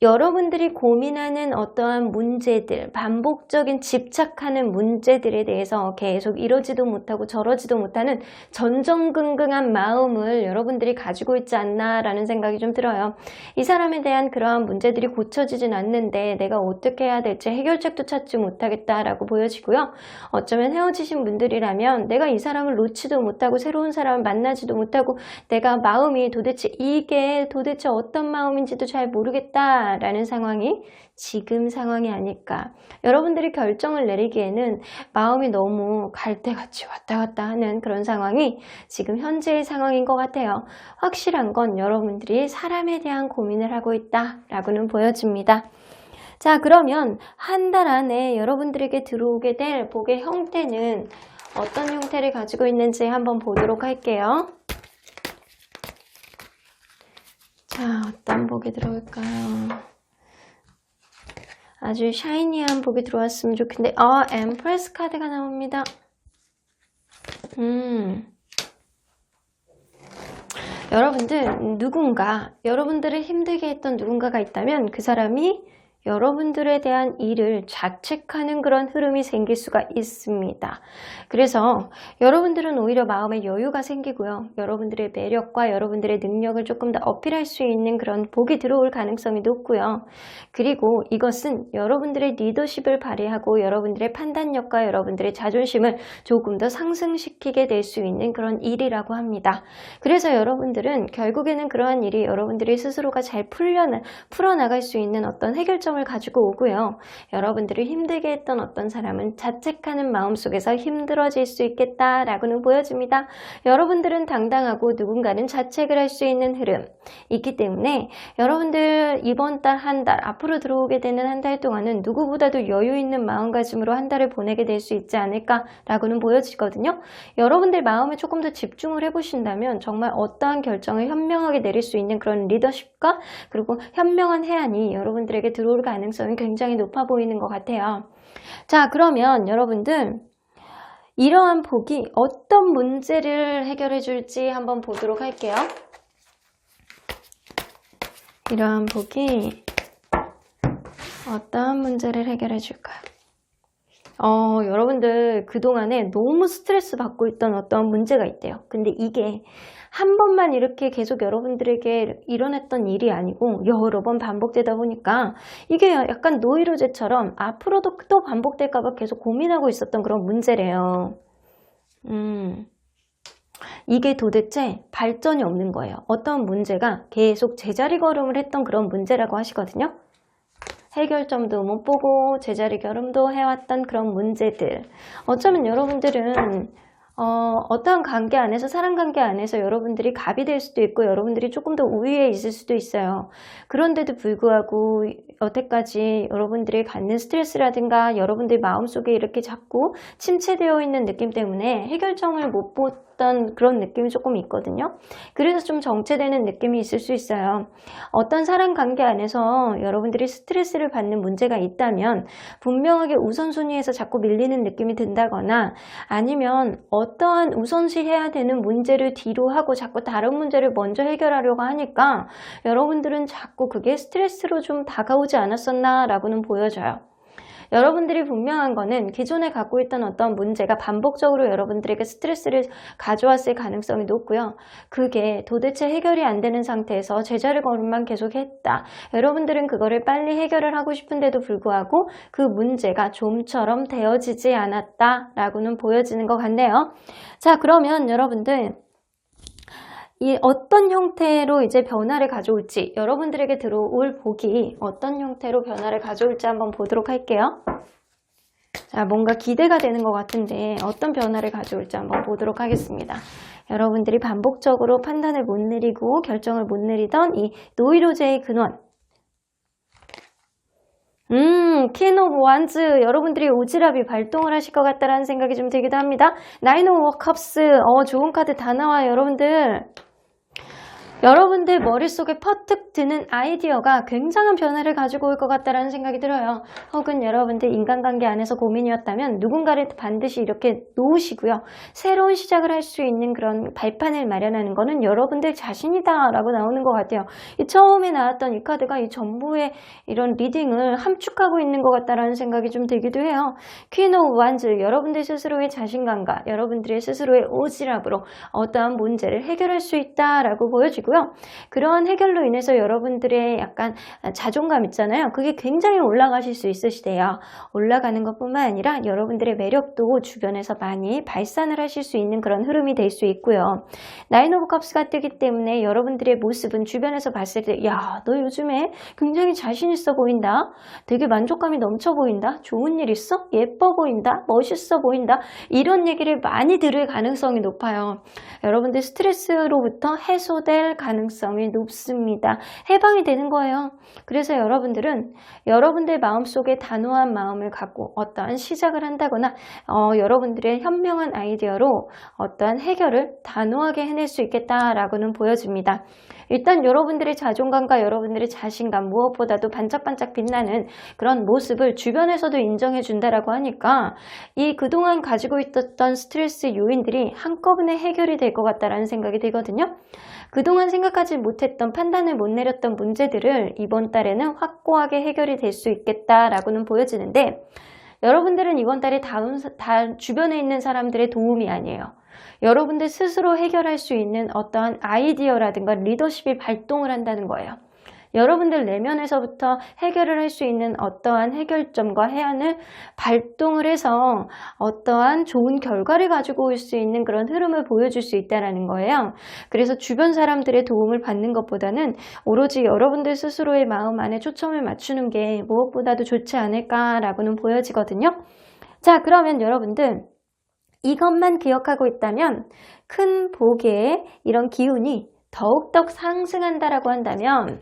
여러분들이 고민하는 어떠한 문제들, 반복적인 집착하는 문제들에 대해서 계속 이러지도 못하고 저러지도 못하는 전전긍긍한 마음을 여러분들이 가지고 있지 않나라는 생각이 좀 들어요. 이 사람에 대한 그러한 문제들이 고쳐지진 않는데 내가 어떻게 해야 될지 해결책도 찾지 못하겠다라고 보여지고요. 어쩌면 헤어지신 분들이라면 내가 이 사람을 놓지도 못하고 새로운 사람을 만나지도 못하고 내가 마음이 이게 도대체 어떤 마음인지도 잘 모르겠다 라는 상황이 지금 상황이 아닐까. 여러분들이 결정을 내리기에는 마음이 너무 갈대같이 왔다 갔다 하는 그런 상황이 지금 현재의 상황인 것 같아요. 확실한 건 여러분들이 사람에 대한 고민을 하고 있다라고는 보여집니다. 자, 그러면 한 달 안에 여러분들에게 들어오게 될 복의 형태는 어떤 형태를 가지고 있는지 한번 보도록 할게요. 자, 어떤 복이 들어올까요? 아주 샤이니한 복이 들어왔으면 좋겠는데 엠프레스 카드가 나옵니다. 여러분들 여러분들을 힘들게 했던 누군가가 있다면 그 사람이 여러분들에 대한 일을 자책하는 그런 흐름이 생길 수가 있습니다. 그래서 여러분들은 오히려 마음에 여유가 생기고요. 여러분들의 매력과 여러분들의 능력을 조금 더 어필할 수 있는 그런 복이 들어올 가능성이 높고요. 그리고 이것은 여러분들의 리더십을 발휘하고 여러분들의 판단력과 여러분들의 자존심을 조금 더 상승시키게 될 수 있는 그런 일이라고 합니다. 그래서 여러분들은 결국에는 그러한 일이 여러분들이 스스로가 잘 풀어나갈 수 있는 어떤 해결점을 가지고 오고요. 여러분들을 힘들게 했던 어떤 사람은 자책하는 마음속에서 힘들어질 수 있겠다라고는 보여집니다. 여러분들은 당당하고 누군가는 자책을 할 수 있는 흐름 있기 때문에 여러분들 이번 달 한 달, 앞으로 들어오게 되는 한 달 동안은 누구보다도 여유 있는 마음가짐으로 한 달을 보내게 될 수 있지 않을까라고는 보여지거든요. 여러분들 마음에 조금 더 집중을 해보신다면 정말 어떠한 결정을 현명하게 내릴 수 있는 그런 리더십과 그리고 현명한 해안이 여러분들에게 들어올 가능성이 굉장히 높아 보이는 것 같아요. 자, 그러면 여러분들 이러한 복이 어떤 문제를 해결해 줄지 한번 보도록 할게요. 이러한 복이 어떤 문제를 해결해 줄까요? 여러분들 그동안에 너무 스트레스 받고 있던 어떤 문제가 있대요. 근데 이게 한 번만 이렇게 계속 여러분들에게 일어났던 일이 아니고 여러 번 반복되다 보니까 이게 약간 노이로제처럼 앞으로도 또 반복될까 봐 계속 고민하고 있었던 그런 문제래요. 이게 도대체 발전이 없는 거예요. 어떤 문제가 계속 제자리 걸음을 했던 그런 문제라고 하시거든요. 해결점도 못 보고 제자리 걸음도 해왔던 그런 문제들. 어쩌면 여러분들은 어떠한 관계 안에서, 사람 관계 안에서 여러분들이 갑이 될 수도 있고 여러분들이 조금 더 우위에 있을 수도 있어요. 그런데도 불구하고 여태까지 여러분들이 갖는 스트레스라든가 여러분들 마음속에 이렇게 자꾸 침체되어 있는 느낌 때문에 해결점을 못 봤던 그런 느낌이 조금 있거든요. 그래서 좀 정체되는 느낌이 있을 수 있어요. 어떤 사람 관계 안에서 여러분들이 스트레스를 받는 문제가 있다면 분명하게 우선순위에서 자꾸 밀리는 느낌이 든다거나 아니면 어떠한 우선시해야 되는 문제를 뒤로 하고 자꾸 다른 문제를 먼저 해결하려고 하니까 여러분들은 자꾸 그게 스트레스로 좀 다가오지 않았었나 라고는 보여져요. 여러분들이 분명한 거는 기존에 갖고 있던 어떤 문제가 반복적으로 여러분들에게 스트레스를 가져왔을 가능성이 높고요. 그게 도대체 해결이 안 되는 상태에서 제자를 걸음만 계속했다. 여러분들은 그거를 빨리 해결을 하고 싶은데도 불구하고 그 문제가 좀처럼 되어지지 않았다라고는 보여지는 것 같네요. 자, 그러면 여러분들 이 어떤 형태로 이제 변화를 가져올지, 여러분들에게 들어올 복이 어떤 형태로 변화를 가져올지 한번 보도록 할게요. 자, 뭔가 기대가 되는 것 같은데 어떤 변화를 가져올지 한번 보도록 하겠습니다. 여러분들이 반복적으로 판단을 못 내리고 결정을 못 내리던 이 노이로제의 근원, 퀸 오브 완즈, 여러분들이 오지랖이 발동을 하실 것 같다라는 생각이 좀 들기도 합니다. 나인 오브 컵스, 좋은 카드 다 나와요, 여러분들. 여러분들 머릿속에 퍼뜩 드는 아이디어가 굉장한 변화를 가지고 올 것 같다는 생각이 들어요. 혹은 여러분들 인간관계 안에서 고민이었다면 누군가를 반드시 이렇게 놓으시고요. 새로운 시작을 할 수 있는 그런 발판을 마련하는 거는 여러분들 자신이다 라고 나오는 것 같아요. 이 처음에 나왔던 이 카드가 이 전부의 이런 리딩을 함축하고 있는 것 같다라는 생각이 좀 들기도 해요. 퀸 오브 완즈, 여러분들 스스로의 자신감과 여러분들의 스스로의 오지랖으로 어떠한 문제를 해결할 수 있다라고 보여지고 그런 해결로 인해서 여러분들의 약간 자존감 있잖아요. 그게 굉장히 올라가실 수 있으시대요. 올라가는 것뿐만 아니라 여러분들의 매력도 주변에서 많이 발산을 하실 수 있는 그런 흐름이 될 수 있고요. 나인 오브 컵스가 뜨기 때문에 여러분들의 모습은 주변에서 봤을 때 야, 너 요즘에 굉장히 자신 있어 보인다. 되게 만족감이 넘쳐 보인다. 좋은 일 있어? 예뻐 보인다. 멋있어 보인다. 이런 얘기를 많이 들을 가능성이 높아요. 여러분들 스트레스로부터 해소될 가능성이 높습니다. 해방이 되는 거예요. 그래서 여러분들은 여러분들 마음속에 단호한 마음을 갖고 어떠한 시작을 한다거나 여러분들의 현명한 아이디어로 어떠한 해결을 단호하게 해낼 수 있겠다라고는 보여집니다. 일단 여러분들의 자존감과 여러분들의 자신감, 무엇보다도 반짝반짝 빛나는 그런 모습을 주변에서도 인정해 준다라고 하니까 이 그동안 가지고 있었던 스트레스 요인들이 한꺼번에 해결이 될 것 같다라는 생각이 들거든요. 그동안 생각하지 못했던, 판단을 못 내렸던 문제들을 이번 달에는 확고하게 해결이 될 수 있겠다라고는 보여지는데 여러분들은 이번 달에 주변에 있는 사람들의 도움이 아니에요. 여러분들 스스로 해결할 수 있는 어떠한 아이디어라든가 리더십이 발동을 한다는 거예요. 여러분들 내면에서부터 해결을 할 수 있는 어떠한 해결점과 해안을 발동을 해서 어떠한 좋은 결과를 가지고 올 수 있는 그런 흐름을 보여줄 수 있다는 거예요. 그래서 주변 사람들의 도움을 받는 것보다는 오로지 여러분들 스스로의 마음 안에 초점을 맞추는 게 무엇보다도 좋지 않을까라고는 보여지거든요. 자, 그러면 여러분들 이것만 기억하고 있다면 큰 복의 이런 기운이 더욱더 상승한다라고 한다면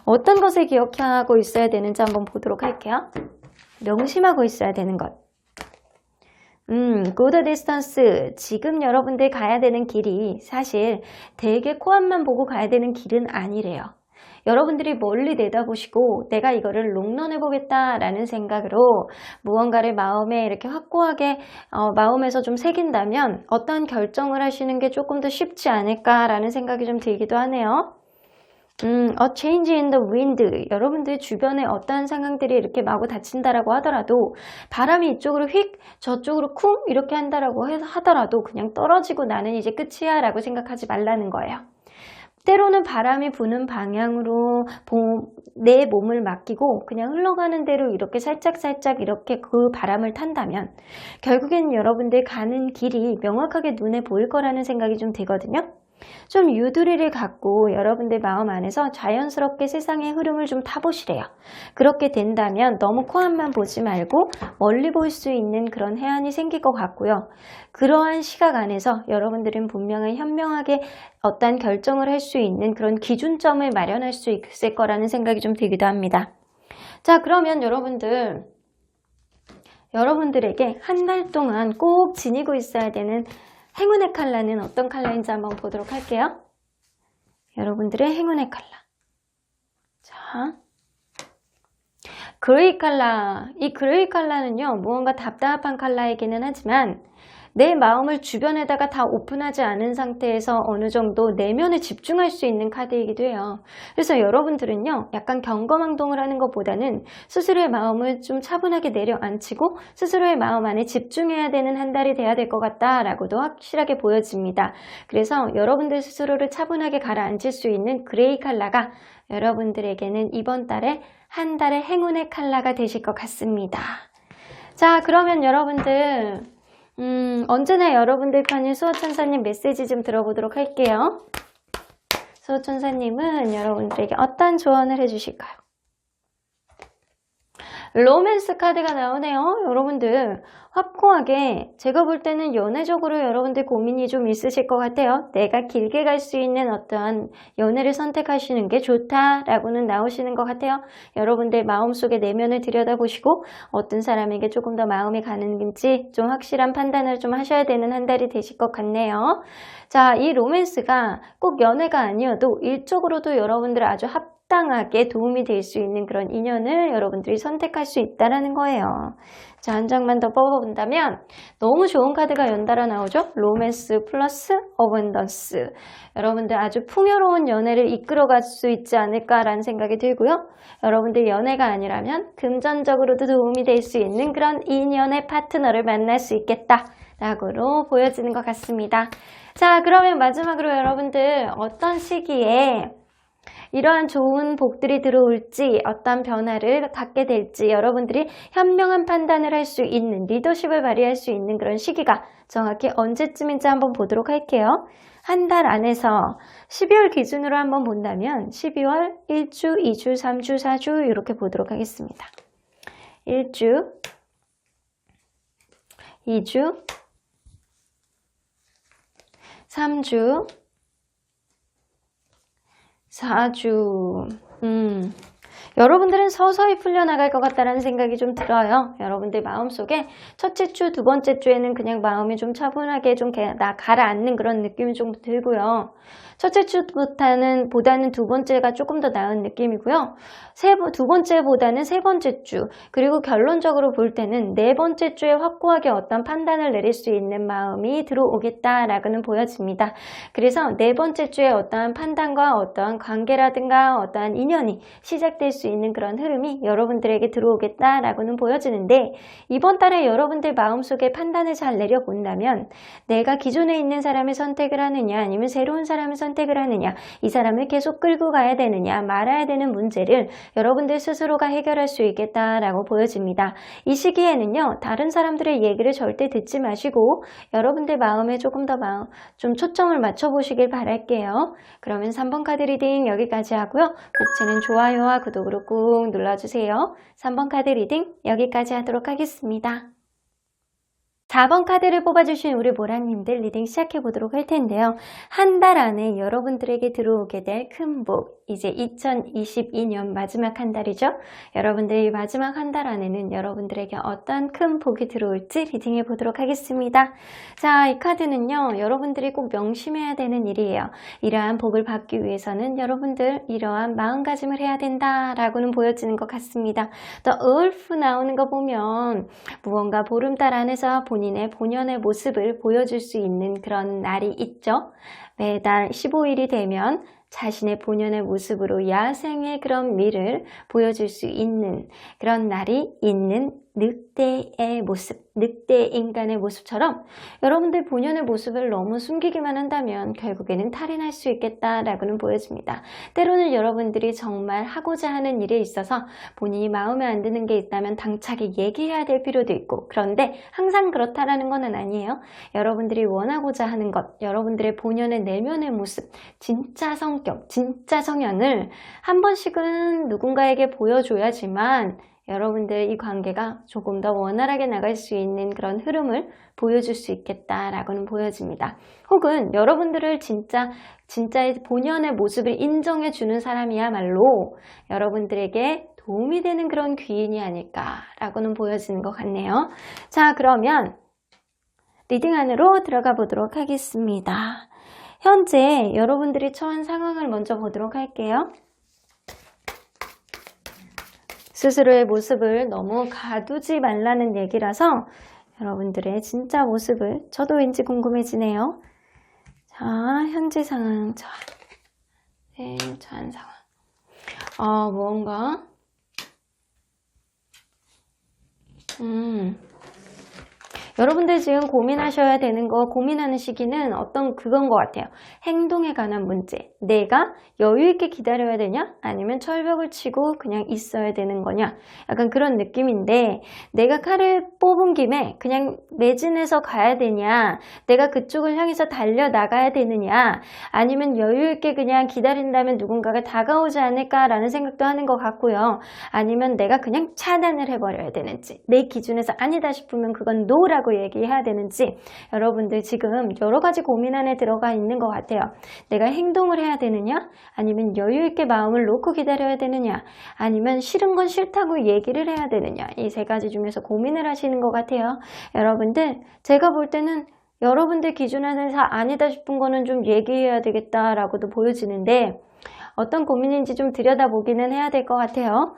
어떤 것을 기억하고 있어야 되는지 한번 보도록 할게요. 명심하고 있어야 되는 것. good distance. 지금 여러분들 가야 되는 길이 사실 되게 코앞만 보고 가야 되는 길은 아니래요. 여러분들이 멀리 내다보시고 내가 이거를 롱런 해보겠다라는 생각으로 무언가를 마음에 이렇게 확고하게 마음에서 좀 새긴다면 어떤 결정을 하시는 게 조금 더 쉽지 않을까라는 생각이 좀 들기도 하네요. A change in the wind. 여러분들 주변에 어떠한 상황들이 이렇게 마구 닥친다라고 하더라도 바람이 이쪽으로 휙 저쪽으로 쿵 이렇게 한다라고 하더라도 그냥 떨어지고 나는 이제 끝이야 라고 생각하지 말라는 거예요. 때로는 바람이 부는 방향으로 내 몸을 맡기고 그냥 흘러가는 대로 이렇게 살짝살짝 이렇게 그 바람을 탄다면 결국엔 여러분들 가는 길이 명확하게 눈에 보일 거라는 생각이 좀 들거든요. 좀 유두리를 갖고 여러분들 마음 안에서 자연스럽게 세상의 흐름을 좀 타보시래요. 그렇게 된다면 너무 코앞만 보지 말고 멀리 볼 수 있는 그런 해안이 생길 것 같고요. 그러한 시각 안에서 여러분들은 분명히 현명하게 어떤 결정을 할 수 있는 그런 기준점을 마련할 수 있을 거라는 생각이 좀 들기도 합니다. 자, 그러면 여러분들에게 한 달 동안 꼭 지니고 있어야 되는 행운의 컬러는 어떤 컬러인지 한번 보도록 할게요. 여러분들의 행운의 컬러. 자, 그레이 컬러. 이 그레이 컬러는요, 무언가 답답한 컬러이기는 하지만 내 마음을 주변에다가 다 오픈하지 않은 상태에서 어느 정도 내면에 집중할 수 있는 카드이기도 해요. 그래서 여러분들은요, 약간 경거망동을 하는 것보다는 스스로의 마음을 좀 차분하게 내려앉히고 스스로의 마음 안에 집중해야 되는 한 달이 돼야 될 것 같다라고도 확실하게 보여집니다. 그래서 여러분들 스스로를 차분하게 가라앉힐 수 있는 그레이 컬러가 여러분들에게는 이번 달에 한 달의 행운의 컬러가 되실 것 같습니다. 자, 그러면 여러분들 언제나 여러분들 편인 수호천사님 메시지 좀 들어보도록 할게요. 수호천사님은 여러분들에게 어떤 조언을 해주실까요? 로맨스 카드가 나오네요. 여러분들 확고하게 제가 볼 때는 연애적으로 여러분들 고민이 좀 있으실 것 같아요. 내가 길게 갈 수 있는 어떠한 연애를 선택하시는 게 좋다라고는 나오시는 것 같아요. 여러분들 마음속의 내면을 들여다보시고 어떤 사람에게 조금 더 마음이 가는지 좀 확실한 판단을 좀 하셔야 되는 한 달이 되실 것 같네요. 자, 이 로맨스가 꼭 연애가 아니어도 일적으로도 여러분들 아주 합당하게 도움이 될 수 있는 그런 인연을 여러분들이 선택할 수 있다는 거예요. 자, 한 장만 더 뽑아본다면 너무 좋은 카드가 연달아 나오죠? 로맨스 플러스 어번던스. 여러분들 아주 풍요로운 연애를 이끌어갈 수 있지 않을까라는 생각이 들고요. 여러분들 연애가 아니라면 금전적으로도 도움이 될 수 있는 그런 인연의 파트너를 만날 수 있겠다라고 보여지는 것 같습니다. 자, 그러면 마지막으로 여러분들 어떤 시기에 이러한 좋은 복들이 들어올지 어떤 변화를 갖게 될지 여러분들이 현명한 판단을 할 수 있는 리더십을 발휘할 수 있는 그런 시기가 정확히 언제쯤인지 한번 보도록 할게요. 한 달 안에서 12월 기준으로 한번 본다면 12월 1주, 2주, 3주, 4주 이렇게 보도록 하겠습니다. 1주, 2주, 3주, 4주. 여러분들은 서서히 풀려나갈 것 같다는 생각이 좀 들어요. 여러분들 마음속에 첫째 주, 두 번째 주에는 그냥 마음이 좀 차분하게 좀 가라앉는 그런 느낌이 좀 들고요. 첫째 주보다는 두 번째가 조금 더 나은 느낌이고요. 두 번째보다는 세 번째 주, 그리고 결론적으로 볼 때는 네 번째 주에 확고하게 어떤 판단을 내릴 수 있는 마음이 들어오겠다라고는 보여집니다. 그래서 네 번째 주에 어떠한 판단과 어떠한 관계라든가 어떠한 인연이 시작될 수 있는 그런 흐름이 여러분들에게 들어오겠다라고는 보여지는데, 이번 달에 여러분들 마음속에 판단을 잘 내려본다면 내가 기존에 있는 사람을 선택을 하느냐 아니면 새로운 사람을 선택을 하느냐, 이 사람을 계속 끌고 가야 되느냐 말아야 되는 문제를 여러분들 스스로가 해결할 수 있겠다라고 보여집니다. 이 시기에는요, 다른 사람들의 얘기를 절대 듣지 마시고 여러분들 마음에 조금 더 좀 초점을 맞춰보시길 바랄게요. 그러면 3번 카드 리딩 여기까지 하고요. 복채는 좋아요와 구독으로 꾹 눌러주세요. 3번 카드 리딩 여기까지 하도록 하겠습니다. 4번 카드를 뽑아주신 우리 모라님들 리딩 시작해보도록 할 텐데요. 한 달 안에 여러분들에게 들어오게 될 큰 복, 이제 2022년 마지막 한 달이죠. 여러분들 이 마지막 한 달 안에는 여러분들에게 어떤 큰 복이 들어올지 리딩해 보도록 하겠습니다. 자, 이 카드는요, 여러분들이 꼭 명심해야 되는 일이에요. 이러한 복을 받기 위해서는 여러분들 이러한 마음가짐을 해야 된다라고는 보여지는 것 같습니다. 또 울프 나오는 거 보면 무언가 보름달 안에서 본인의 본연의 모습을 보여줄 수 있는 그런 날이 있죠. 매달 15일이 되면 자신의 본연의 모습으로 야생의 그런 미를 보여줄 수 있는 그런 날이 있는 늑대의 모습, 늑대 인간의 모습처럼 여러분들 본연의 모습을 너무 숨기기만 한다면 결국에는 탈인할 수 있겠다라고는 보여집니다. 때로는 여러분들이 정말 하고자 하는 일에 있어서 본인이 마음에 안 드는 게 있다면 당차게 얘기해야 될 필요도 있고, 그런데 항상 그렇다라는 건 아니에요. 여러분들이 원하고자 하는 것, 여러분들의 본연의 내면의 모습, 진짜 성격, 진짜 성향을 한 번씩은 누군가에게 보여줘야지만 여러분들 이 관계가 조금 더 원활하게 나갈 수 있는 그런 흐름을 보여줄 수 있겠다라고는 보여집니다. 혹은 여러분들을 진짜의 본연의 모습을 인정해 주는 사람이야말로 여러분들에게 도움이 되는 그런 귀인이 아닐까라고는 보여지는 것 같네요. 자, 그러면 리딩 안으로 들어가 보도록 하겠습니다. 현재 여러분들이 처한 상황을 먼저 보도록 할게요. 스스로의 모습을 너무 가두지 말라는 얘기라서 여러분들의 진짜 모습을 저도 왠지 궁금해지네요. 자, 현재 상황 처한 상황. 무언가 여러분들 지금 고민하셔야 되는 거, 고민하는 시기는 어떤 그건 것 같아요. 행동에 관한 문제. 내가 여유 있게 기다려야 되냐? 아니면 철벽을 치고 그냥 있어야 되는 거냐? 약간 그런 느낌인데, 내가 칼을 뽑은 김에 그냥 매진해서 가야 되냐? 내가 그쪽을 향해서 달려나가야 되느냐? 아니면 여유 있게 그냥 기다린다면 누군가가 다가오지 않을까라는 생각도 하는 것 같고요. 아니면 내가 그냥 차단을 해버려야 되는지, 내 기준에서 아니다 싶으면 그건 노라고 얘기해야 되는지, 여러분들 지금 여러 가지 고민 안에 들어가 있는 것 같아요. 내가 행동을 해야 되느냐? 아니면 여유 있게 마음을 놓고 기다려야 되느냐? 아니면 싫은 건 싫다고 얘기를 해야 되느냐? 이 세 가지 중에서 고민을 하시는 것 같아요. 여러분들, 제가 볼 때는 여러분들 기준 안에서 아니다 싶은 거는 좀 얘기해야 되겠다라고도 보여지는데, 어떤 고민인지 좀 들여다보기는 해야 될 것 같아요.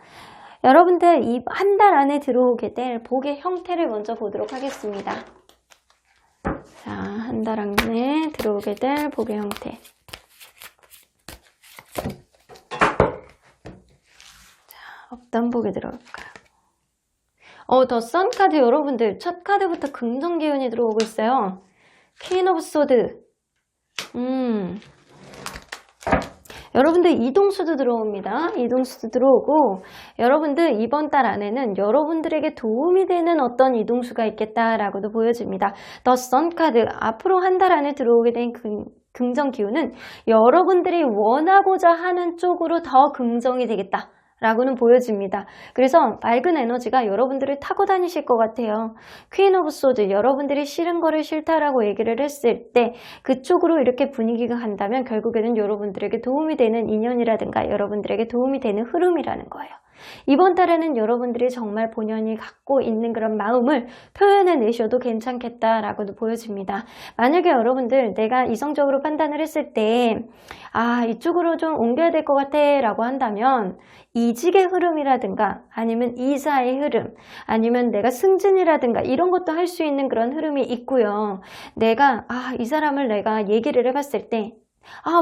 여러분들 이 한 달 안에 들어오게 될 복의 형태를 먼저 보도록 하겠습니다. 자, 한 달 안에 들어오게 될 복의 형태. 자, 어떤 복이 들어올까요? 더 선 카드 여러분들 첫 카드부터 긍정 기운이 들어오고 있어요. 퀸 오브 소드. 여러분들 이동수도 들어옵니다. 이동수도 들어오고, 여러분들 이번 달 안에는 여러분들에게 도움이 되는 어떤 이동수가 있겠다라고도 보여집니다. 더 선 카드, 앞으로 한 달 안에 들어오게 된 긍정 기운은 여러분들이 원하고자 하는 쪽으로 더 긍정이 되겠다 라고는 보여집니다. 그래서 맑은 에너지가 여러분들을 타고 다니실 것 같아요. 퀸 오브 소드, 여러분들이 싫은 거를 싫다라고 얘기를 했을 때 그쪽으로 이렇게 분위기가 간다면 결국에는 여러분들에게 도움이 되는 인연이라든가 여러분들에게 도움이 되는 흐름이라는 거예요. 이번 달에는 여러분들이 정말 본연이 갖고 있는 그런 마음을 표현해내셔도 괜찮겠다라고도 보여집니다. 만약에 여러분들 내가 이성적으로 판단을 했을 때 이쪽으로 좀 옮겨야 될 것 같아 라고 한다면 이직의 흐름이라든가 아니면 이사의 흐름 아니면 내가 승진이라든가 이런 것도 할 수 있는 그런 흐름이 있고요. 내가 이 사람을 내가 얘기를 해봤을 때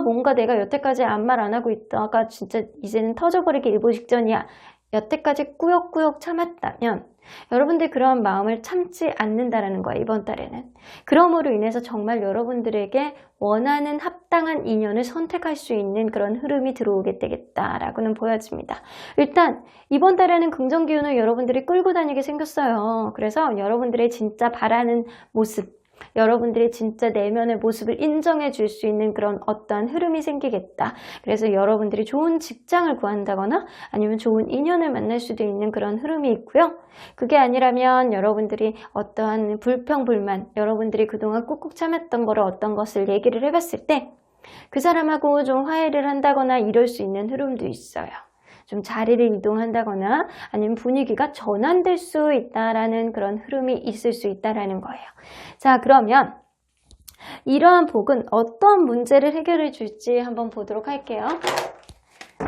뭔가 내가 여태까지 아무 말 안 하고 있다가 진짜 이제는 터져버리기 일보 직전이야. 여태까지 꾸역꾸역 참았다면 여러분들 그런 마음을 참지 않는다라는 거예요. 이번 달에는. 그러므로 인해서 정말 여러분들에게 원하는 합당한 인연을 선택할 수 있는 그런 흐름이 들어오게 되겠다라고는 보여집니다. 일단 이번 달에는 긍정 기운을 여러분들이 끌고 다니게 생겼어요. 그래서 여러분들의 진짜 바라는 모습, 여러분들이 진짜 내면의 모습을 인정해 줄 수 있는 그런 어떠한 흐름이 생기겠다. 그래서 여러분들이 좋은 직장을 구한다거나 아니면 좋은 인연을 만날 수도 있는 그런 흐름이 있고요. 그게 아니라면 여러분들이 어떠한 불평, 불만, 여러분들이 그동안 꾹꾹 참았던 거를 어떤 것을 얘기를 해봤을 때 그 사람하고 좀 화해를 한다거나 이럴 수 있는 흐름도 있어요. 좀 자리를 이동한다거나 아니면 분위기가 전환될 수 있다라는 그런 흐름이 있을 수 있다라는 거예요. 자, 그러면 이러한 복은 어떤 문제를 해결해 줄지 한번 보도록 할게요.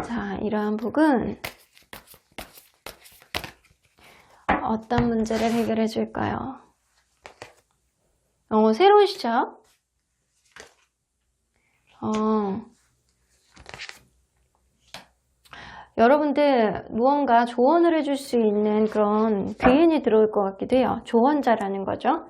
자, 이러한 복은 어떤 문제를 해결해 줄까요? 새로운 시작. 여러분들 무언가 조언을 해줄 수 있는 그런 귀인이 들어올 것 같기도 해요. 조언자라는 거죠.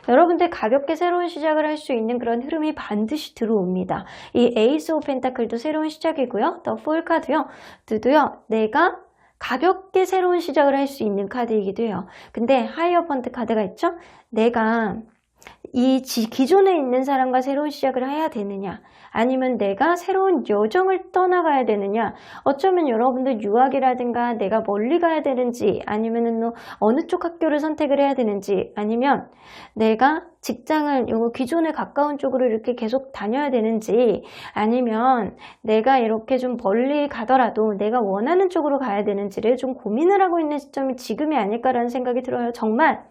여러분들 가볍게 새로운 시작을 할 수 있는 그런 흐름이 반드시 들어옵니다. 이 에이스 오브 펜타클도 새로운 시작이고요. 더 폴 카드요. 도요. 내가 가볍게 새로운 시작을 할 수 있는 카드이기도 해요. 근데 하이어펀트 카드가 있죠? 내가 이 기존에 있는 사람과 새로운 시작을 해야 되느냐 아니면 내가 새로운 여정을 떠나가야 되느냐 어쩌면 여러분들 유학이라든가 내가 멀리 가야 되는지 아니면은 어느 쪽 학교를 선택을 해야 되는지 아니면 내가 직장을 요 기존에 가까운 쪽으로 이렇게 계속 다녀야 되는지, 아니면 내가 이렇게 좀 멀리 가더라도 내가 원하는 쪽으로 가야 되는지를 좀 고민을 하고 있는 시점이 지금이 아닐까라는 생각이 들어요. 정말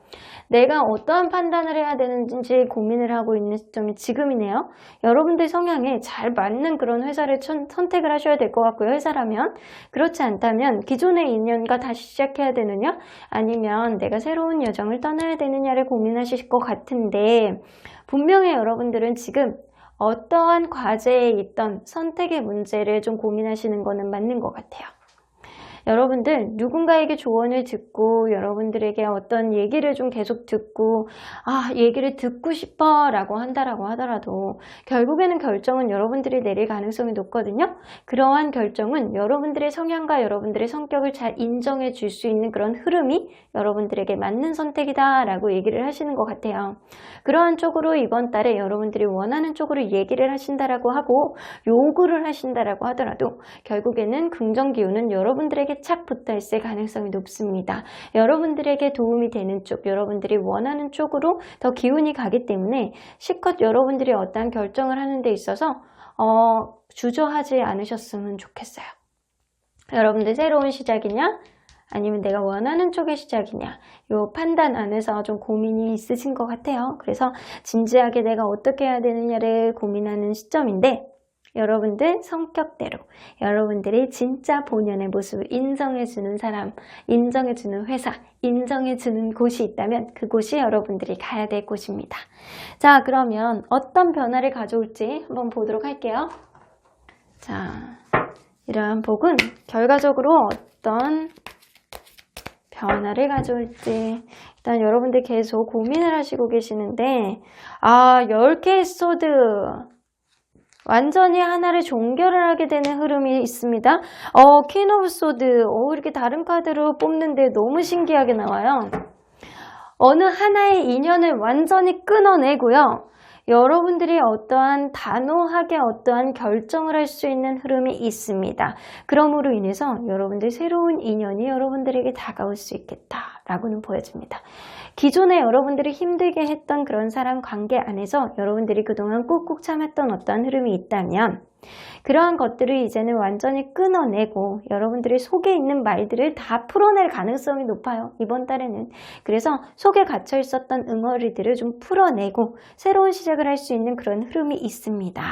내가 어떠한 판단을 해야 되는지 고민을 하고 있는 시점이 지금이네요. 여러분들 성향에 잘 맞는 그런 회사를 선택을 하셔야 될 것 같고요. 회사라면. 그렇지 않다면 기존의 인연과 다시 시작해야 되느냐, 아니면 내가 새로운 여정을 떠나야 되느냐를 고민하실 것 같은데, 분명히 여러분들은 지금 어떠한 과제에 있던 선택의 문제를 좀 고민하시는 거는 맞는 것 같아요. 여러분들 누군가에게 조언을 듣고 여러분들에게 어떤 얘기를 좀 계속 듣고 얘기를 듣고 싶어 라고 한다라고 하더라도 결국에는 결정은 여러분들이 내릴 가능성이 높거든요. 그러한 결정은 여러분들의 성향과 여러분들의 성격을 잘 인정해 줄 수 있는 그런 흐름이 여러분들에게 맞는 선택이다 라고 얘기를 하시는 것 같아요. 그러한 쪽으로 이번 달에 여러분들이 원하는 쪽으로 얘기를 하신다라고 하고 요구를 하신다라고 하더라도 결국에는 긍정 기운은 여러분들에게 착 붙어 있을 가능성이 높습니다. 여러분들에게 도움이 되는 쪽, 여러분들이 원하는 쪽으로 더 기운이 가기 때문에 실컷 여러분들이 어떠한 결정을 하는 데 있어서 주저하지 않으셨으면 좋겠어요. 여러분들 새로운 시작이냐? 아니면 내가 원하는 쪽의 시작이냐, 요 판단 안에서 좀 고민이 있으신 것 같아요. 그래서 진지하게 내가 어떻게 해야 되느냐를 고민하는 시점인데, 여러분들 성격대로 여러분들이 진짜 본연의 모습을 인정해주는 사람, 인정해주는 회사, 인정해주는 곳이 있다면 그곳이 여러분들이 가야 될 곳입니다. 자, 그러면 어떤 변화를 가져올지 한번 보도록 할게요. 자, 이러한 복은 결과적으로 어떤 변화를 가져올지, 일단 여러분들 계속 고민을 하시고 계시는데 10개의 소드, 완전히 하나를 종결을 하게 되는 흐름이 있습니다. 퀸 오브 소드, 이렇게 다른 카드로 뽑는데 너무 신기하게 나와요. 어느 하나의 인연을 완전히 끊어내고요. 여러분들이 어떠한 단호하게 어떠한 결정을 할 수 있는 흐름이 있습니다. 그러므로 인해서 여러분들 새로운 인연이 여러분들에게 다가올 수 있겠다라고는 보여집니다. 기존에 여러분들이 힘들게 했던 그런 사람 관계 안에서 여러분들이 그동안 꾹꾹 참았던 어떠한 흐름이 있다면 그러한 것들을 이제는 완전히 끊어내고 여러분들의 속에 있는 말들을 다 풀어낼 가능성이 높아요. 이번 달에는. 그래서 속에 갇혀 있었던 응어리들을 좀 풀어내고 새로운 시작을 할 수 있는 그런 흐름이 있습니다.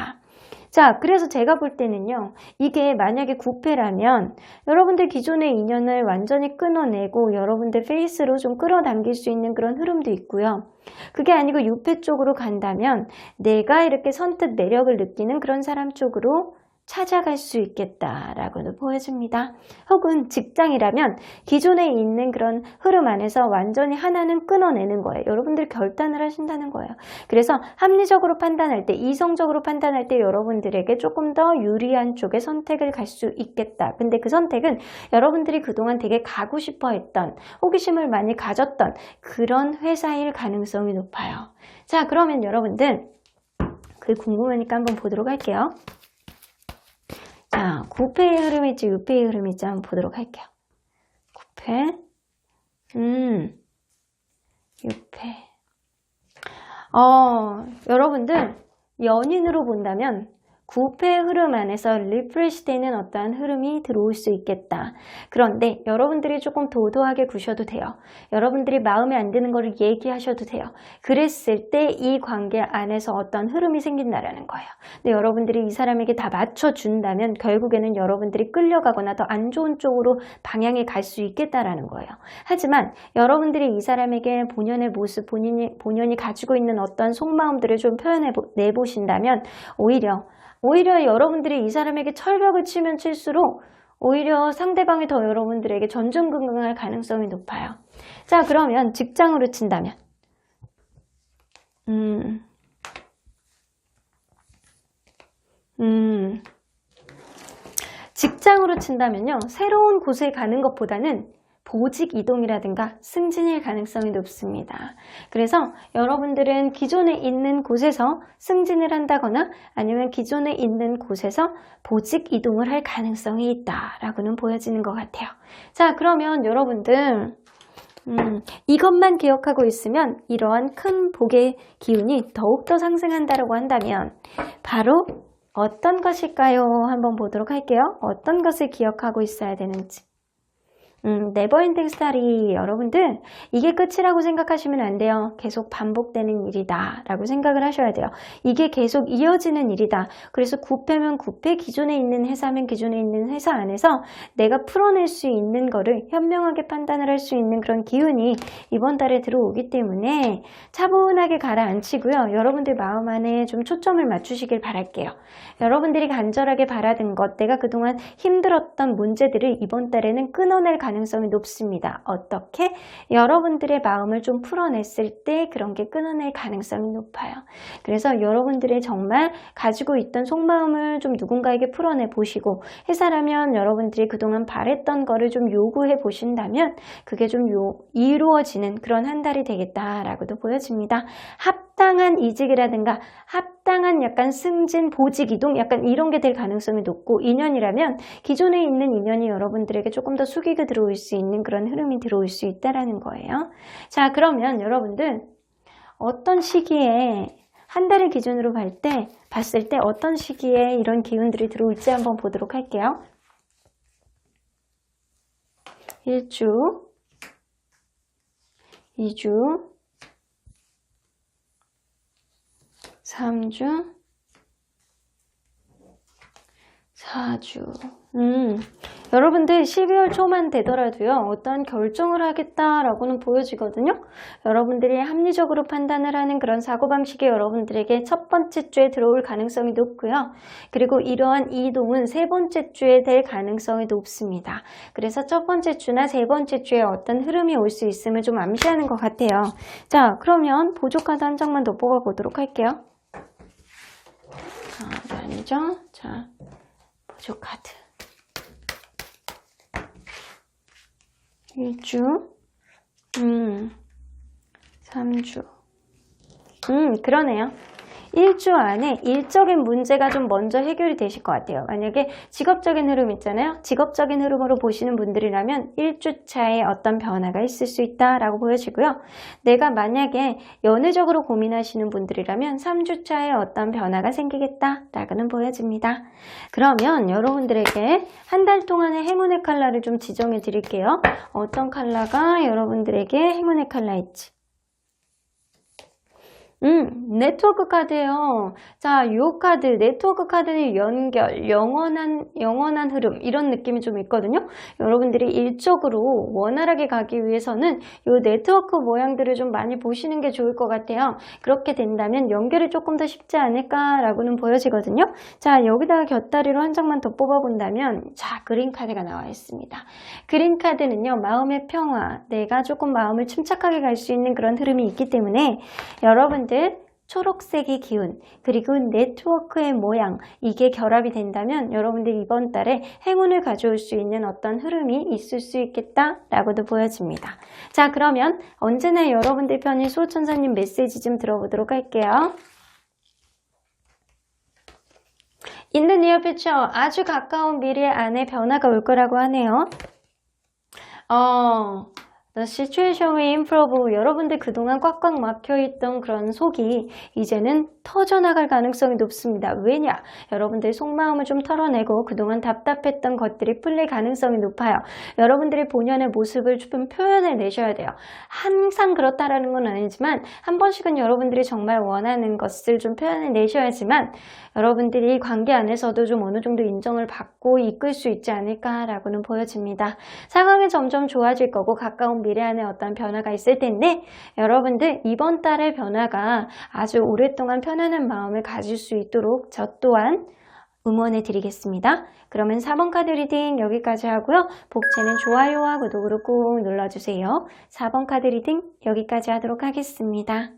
자, 그래서 제가 볼 때는요, 이게 만약에 9패라면 여러분들 기존의 인연을 완전히 끊어내고 여러분들 페이스로 좀 끌어당길 수 있는 그런 흐름도 있고요. 그게 아니고 6패 쪽으로 간다면 내가 이렇게 선뜻 매력을 느끼는 그런 사람 쪽으로 찾아갈 수 있겠다라고도 보여집니다. 혹은 직장이라면 기존에 있는 그런 흐름 안에서 완전히 하나는 끊어내는 거예요. 여러분들 결단을 하신다는 거예요. 그래서 합리적으로 판단할 때, 이성적으로 판단할 때 여러분들에게 조금 더 유리한 쪽의 선택을 갈 수 있겠다. 근데 그 선택은 여러분들이 그동안 되게 가고 싶어 했던, 호기심을 많이 가졌던 그런 회사일 가능성이 높아요. 자, 그러면 여러분들 그게 궁금하니까 한번 보도록 할게요. 자, 9패의 흐름일지 6패의 흐름일지 한번 보도록 할게요. 9패, 6패. 여러분들 연인으로 본다면 9패의 흐름 안에서 리프레시 되는 어떠한 흐름이 들어올 수 있겠다. 그런데 여러분들이 조금 도도하게 구셔도 돼요. 여러분들이 마음에 안 드는 거를 얘기하셔도 돼요. 그랬을 때 이 관계 안에서 어떤 흐름이 생긴다라는 거예요. 근데 여러분들이 이 사람에게 다 맞춰준다면 결국에는 여러분들이 끌려가거나 더 안 좋은 쪽으로 방향에 갈 수 있겠다라는 거예요. 하지만 여러분들이 이 사람에게 본연의 모습, 본연이 가지고 있는 어떤 속마음들을 좀 내보신다면 오히려 여러분들이 이 사람에게 철벽을 치면 칠수록 오히려 상대방이 더 여러분들에게 전전긍긍할 가능성이 높아요. 자, 그러면 직장으로 친다면 직장으로 친다면요, 새로운 곳에 가는 것보다는 보직 이동이라든가 승진일 가능성이 높습니다. 그래서 여러분들은 기존에 있는 곳에서 승진을 한다거나 아니면 기존에 있는 곳에서 보직 이동을 할 가능성이 있다라고는 보여지는 것 같아요. 자, 그러면 여러분들 이것만 기억하고 있으면 이러한 큰 복의 기운이 더욱더 상승한다고 한다면 바로 어떤 것일까요? 한번 보도록 할게요. 어떤 것을 기억하고 있어야 되는지. 네버엔딩 스토리. 여러분들 이게 끝이라고 생각하시면 안 돼요. 계속 반복되는 일이다 라고 생각을 하셔야 돼요. 이게 계속 이어지는 일이다. 그래서 9패면 9패, 기존에 있는 회사면 기존에 있는 회사 안에서 내가 풀어낼 수 있는 거를 현명하게 판단을 할 수 있는 그런 기운이 이번 달에 들어오기 때문에 차분하게 가라앉히고요. 여러분들 마음 안에 좀 초점을 맞추시길 바랄게요. 여러분들이 간절하게 바라던 것, 내가 그동안 힘들었던 문제들을 이번 달에는 끊어낼 가능성이 높습니다. 어떻게? 여러분들의 마음을 좀 풀어냈을 때 그런 게 끊어낼 가능성이 높아요. 그래서 여러분들의 정말 가지고 있던 속마음을 좀 누군가에게 풀어내 보시고, 회사라면 여러분들이 그동안 바랬던 거를 좀 요구해 보신다면 그게 좀 이루어지는 그런 한 달이 되겠다라고도 보여집니다. 합당한 이직이라든가 합당한 약간 승진, 보직 이동 약간 이런 게 될 가능성이 높고, 인연이라면 기존에 있는 인연이 여러분들에게 조금 더 숙이게 들어올 수 있는 그런 흐름이 들어올 수 있다라는 거예요. 자, 그러면 여러분들 어떤 시기에 한 달을 기준으로 봤을 때 어떤 시기에 이런 기운들이 들어올지 한번 보도록 할게요. 1주, 2주, 3주, 4주. 여러분들 12월 초만 되더라도요, 어떠한 결정을 하겠다라고는 보여지거든요. 여러분들이 합리적으로 판단을 하는 그런 사고방식이 여러분들에게 첫 번째 주에 들어올 가능성이 높고요. 그리고 이러한 이동은 세 번째 주에 될 가능성이 높습니다. 그래서 첫 번째 주나 세 번째 주에 어떤 흐름이 올 수 있음을 좀 암시하는 것 같아요. 자, 그러면 보조카드 한 장만 더 뽑아보도록 할게요. 아니죠? 자, 보조카드 1주, 3주. 그러네요. 1주 안에 일적인 문제가 좀 먼저 해결이 되실 것 같아요. 만약에 직업적인 흐름 있잖아요. 직업적인 흐름으로 보시는 분들이라면 1주차에 어떤 변화가 있을 수 있다라고 보여지고요. 내가 만약에 연애적으로 고민하시는 분들이라면 3주차에 어떤 변화가 생기겠다라고는 보여집니다. 그러면 여러분들에게 한 달 동안의 행운의 컬러를 좀 지정해 드릴게요. 어떤 여러분들에게 행운의 컬러일지. 네트워크 카드예요. 자, 이 카드, 네트워크 카드는 연결, 영원한 흐름 이런 느낌이 좀 있거든요. 여러분들이 일적으로 원활하게 가기 위해서는 이 네트워크 모양들을 좀 많이 보시는 게 좋을 것 같아요. 그렇게 된다면 연결이 조금 더 쉽지 않을까라고는 보여지거든요. 자, 여기다가 곁다리로 한 장만 더 뽑아본다면, 자, 그린 카드가 나와 있습니다. 그린 카드는요, 마음의 평화, 내가 조금 마음을 침착하게 갈 수 있는 그런 흐름이 있기 때문에 여러분 초록색의 기운, 그리고 네트워크의 모양, 이게 결합이 된다면 여러분들 이번 달에 행운을 가져올 수 있는 어떤 흐름이 있을 수 있겠다라고도 보여집니다. 자, 그러면 언제나 여러분들 편인 수호천사님 메시지 좀 들어보도록 할게요. In the near future, 아주 가까운 미래 안에 변화가 올 거라고 하네요. The situation will improve. 여러분들 그동안 꽉꽉 막혀있던 그런 속이 이제는 터져나갈 가능성이 높습니다. 왜냐? 여러분들의 속마음을 좀 털어내고 그동안 답답했던 것들이 풀릴 가능성이 높아요. 여러분들의 본연의 모습을 좀 표현해 내셔야 돼요. 항상 그렇다라는 건 아니지만 한 번씩은 여러분들이 정말 원하는 것을 좀 표현해 내셔야지만 여러분들이 관계 안에서도 좀 어느 정도 인정을 받고 이끌 수 있지 않을까라고는 보여집니다. 상황이 점점 좋아질 거고 가까운 미래 안에 어떤 변화가 있을 텐데 여러분들 이번 달의 변화가 아주 오랫동안 편안한 마음을 가질 수 있도록 저 또한 응원해 드리겠습니다. 그러면 4번 카드 리딩 여기까지 하고요. 복채는 좋아요와 구독으로 꾹 눌러주세요. 4번 카드 리딩 여기까지 하도록 하겠습니다.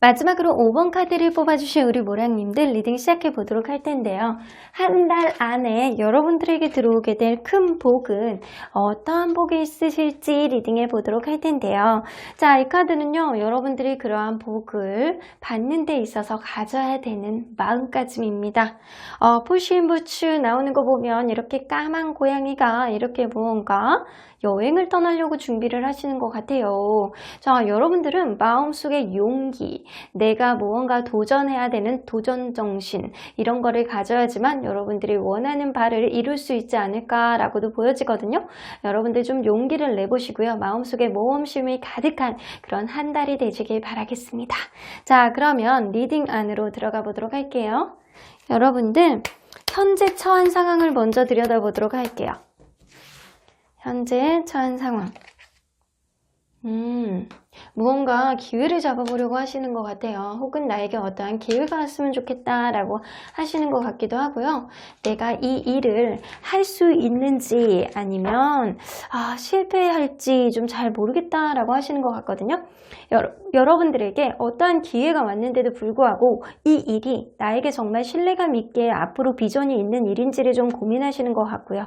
마지막으로 5번 카드를 뽑아주신 우리 모랑님들 리딩 시작해 보도록 할 텐데요. 한 달 안에 여러분들에게 들어오게 될 큰 복은 어떠한 복이 있으실지 리딩해 보도록 할 텐데요. 자, 이 카드는요, 여러분들이 그러한 복을 받는 데 있어서 가져야 되는 마음가짐입니다. 푸시앤부츠 나오는 거 보면 이렇게 까만 고양이가 이렇게 무언가 여행을 떠나려고 준비를 하시는 것 같아요. 자, 여러분들은 마음속에 용기, 내가 무언가 도전해야 되는 도전정신, 이런 거를 가져야지만 여러분들이 원하는 바를 이룰 수 있지 않을까라고도 보여지거든요. 여러분들 좀 용기를 내보시고요. 마음속에 모험심이 가득한 그런 한 달이 되시길 바라겠습니다. 자, 그러면 리딩 안으로 들어가 보도록 할게요. 여러분들, 현재 처한 상황을 먼저 들여다보도록 할게요. 현재 처한 상황. 무언가 기회를 잡아보려고 하시는 것 같아요. 혹은 나에게 어떠한 기회가 왔으면 좋겠다라고 하시는 것 같기도 하고요. 내가 이 일을 할 수 있는지 아니면 실패할지 좀 잘 모르겠다라고 하시는 것 같거든요. 여러분들에게 어떠한 기회가 왔는데도 불구하고 이 일이 나에게 정말 신뢰감 있게 앞으로 비전이 있는 일인지를 좀 고민하시는 것 같고요.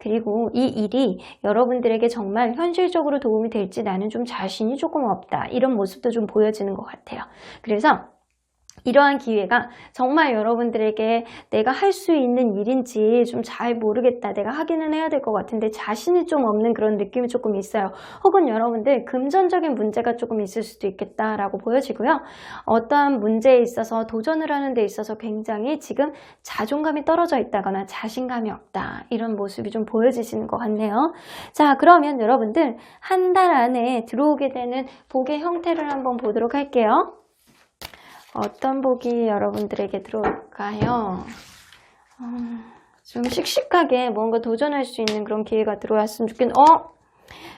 그리고 이 일이 여러분들에게 정말 현실적으로 도움이 될지 나는 좀 자신이 조금 없다. 이런 모습도 좀 보여지는 것 같아요. 그래서 이러한 기회가 정말 여러분들에게 내가 할 수 있는 일인지 좀 잘 모르겠다. 내가 하기는 해야 될 것 같은데 자신이 좀 없는 그런 느낌이 조금 있어요. 혹은 여러분들 금전적인 문제가 조금 있을 수도 있겠다라고 보여지고요. 어떠한 문제에 있어서 도전을 하는 데 있어서 굉장히 지금 자존감이 떨어져 있다거나 자신감이 없다. 이런 모습이 좀 보여지시는 것 같네요. 자, 그러면 여러분들 한 달 안에 들어오게 되는 복의 형태를 한번 보도록 할게요. 어떤 복이 여러분들에게 들어올까요? 좀 씩씩하게 뭔가 도전할 수 있는 그런 기회가 들어왔으면 좋겠는데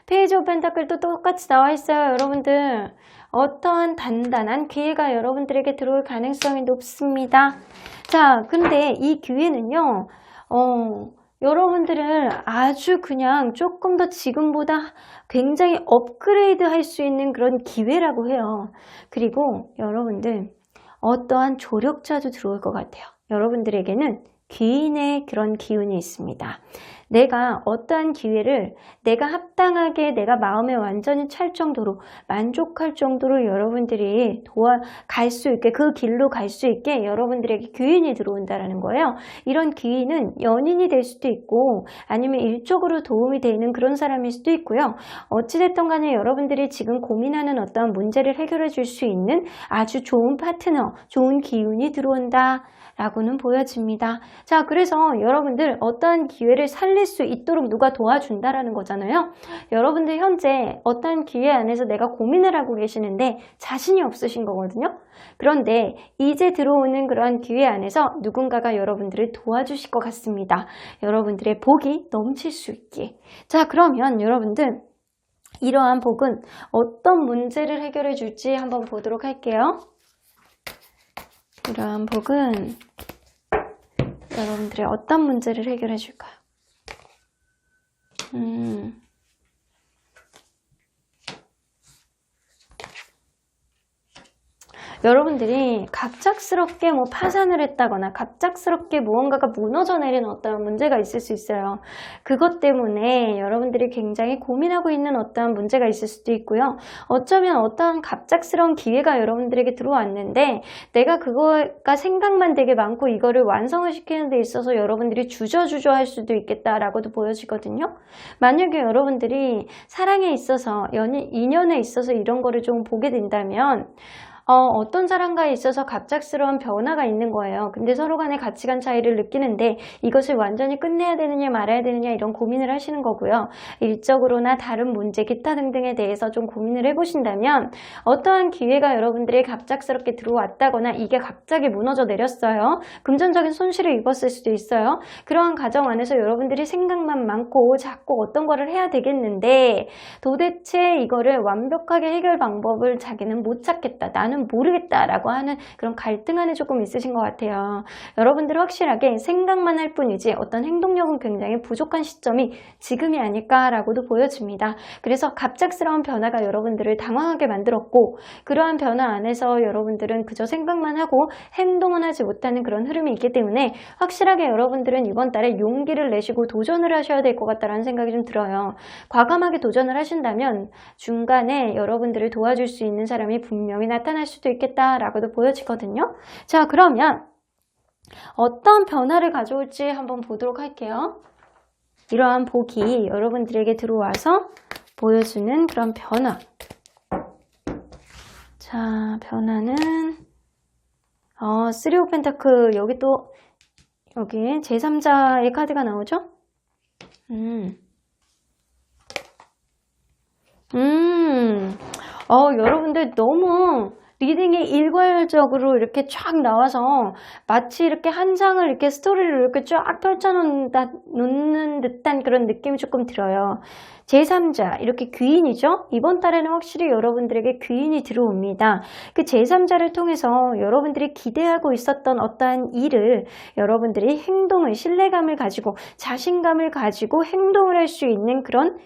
페이지 오브 펜타클도 똑같이 나와 있어요. 여러분들 어떠한 단단한 기회가 여러분들에게 들어올 가능성이 높습니다. 자, 근데 이 기회는요 여러분들을 아주 그냥 조금 더 지금보다 굉장히 업그레이드 할 수 있는 그런 기회라고 해요. 그리고 여러분들 어떠한 조력자도 들어올 것 같아요. 여러분들에게는 귀인의 그런 기운이 있습니다. 내가 어떠한 기회를 내가 합당하게 내가 마음에 완전히 찰 정도로 만족할 정도로 여러분들이 갈 수 있게 그 길로 갈 수 있게 여러분들에게 귀인이 들어온다는 거예요. 이런 귀인은 연인이 될 수도 있고 아니면 일적으로 도움이 되는 그런 사람일 수도 있고요. 어찌됐든 간에 여러분들이 지금 고민하는 어떠한 문제를 해결해 줄 수 있는 아주 좋은 파트너, 좋은 기운이 들어온다 라고는 보여집니다. 자, 그래서 여러분들 어떠한 기회를 살릴 수 있도록 누가 도와준다라는 거잖아요. 여러분들 현재 어떠한 기회 안에서 내가 고민을 하고 계시는데 자신이 없으신 거거든요. 그런데 이제 들어오는 그러한 기회 안에서 누군가가 여러분들을 도와주실 것 같습니다. 여러분들의 복이 넘칠 수 있게. 자, 그러면 여러분들 이러한 복은 어떤 문제를 해결해 줄지 한번 보도록 할게요. 이러한 복은 여러분들의 어떤 문제를 해결해 줄까요? 여러분들이 갑작스럽게 파산을 했다거나 갑작스럽게 무언가가 무너져 내린 어떠한 문제가 있을 수 있어요. 그것 때문에 여러분들이 굉장히 고민하고 있는 어떠한 문제가 있을 수도 있고요. 어쩌면 어떠한 갑작스러운 기회가 여러분들에게 들어왔는데 내가 그거가 생각만 되게 많고 이거를 완성을 시키는 데 있어서 여러분들이 주저주저 할 수도 있겠다라고도 보여지거든요. 만약에 여러분들이 사랑에 있어서 인연에 있어서 이런 거를 좀 보게 된다면 어떤 사람과에 있어서 갑작스러운 변화가 있는 거예요. 근데 서로 간의 가치관 차이를 느끼는데 이것을 완전히 끝내야 되느냐 말아야 되느냐 이런 고민을 하시는 거고요. 일적으로나 다른 문제, 기타 등등에 대해서 좀 고민을 해보신다면 어떠한 기회가 여러분들이 갑작스럽게 들어왔다거나 이게 갑자기 무너져 내렸어요. 금전적인 손실을 입었을 수도 있어요. 그러한 과정 안에서 여러분들이 생각만 많고 자꾸 어떤 거를 해야 되겠는데 도대체 이거를 완벽하게 해결 방법을 자기는 못 찾겠다. 나는 나는 모르겠다라고 하는 그런 갈등 안에 조금 있으신 것 같아요. 여러분들 확실하게 생각만 할 뿐이지 어떤 행동력은 굉장히 부족한 시점이 지금이 아닐까라고도 보여집니다. 그래서 갑작스러운 변화가 여러분들을 당황하게 만들었고 그러한 변화 안에서 여러분들은 그저 생각만 하고 행동은 하지 못하는 그런 흐름이 있기 때문에 확실하게 여러분들은 이번 달에 용기를 내시고 도전을 하셔야 될 것 같다는 생각이 좀 들어요. 과감하게 도전을 하신다면 중간에 여러분들을 도와줄 수 있는 사람이 분명히 나타날 수도 있겠다라고도 보여지거든요. 자, 그러면 어떤 변화를 가져올지 한번 보도록 할게요. 이러한 복이 여러분들에게 들어와서 보여주는 그런 변화. 자, 변화는 쓰리 오브 펜타클. 여기 또 여기 제3자의 카드가 나오죠? 여러분들 너무 리딩이 일괄적으로 이렇게 쫙 나와서 마치 이렇게 한 장을 이렇게 스토리를 이렇게 쫙 펼쳐놓는 듯한 그런 느낌이 조금 들어요. 제3자, 이렇게 귀인이죠? 이번 달에는 확실히 여러분들에게 귀인이 들어옵니다. 그 제3자를 통해서 여러분들이 기대하고 있었던 어떠한 일을 여러분들이 행동을, 신뢰감을 가지고 자신감을 가지고 행동을 할 수 있는 그런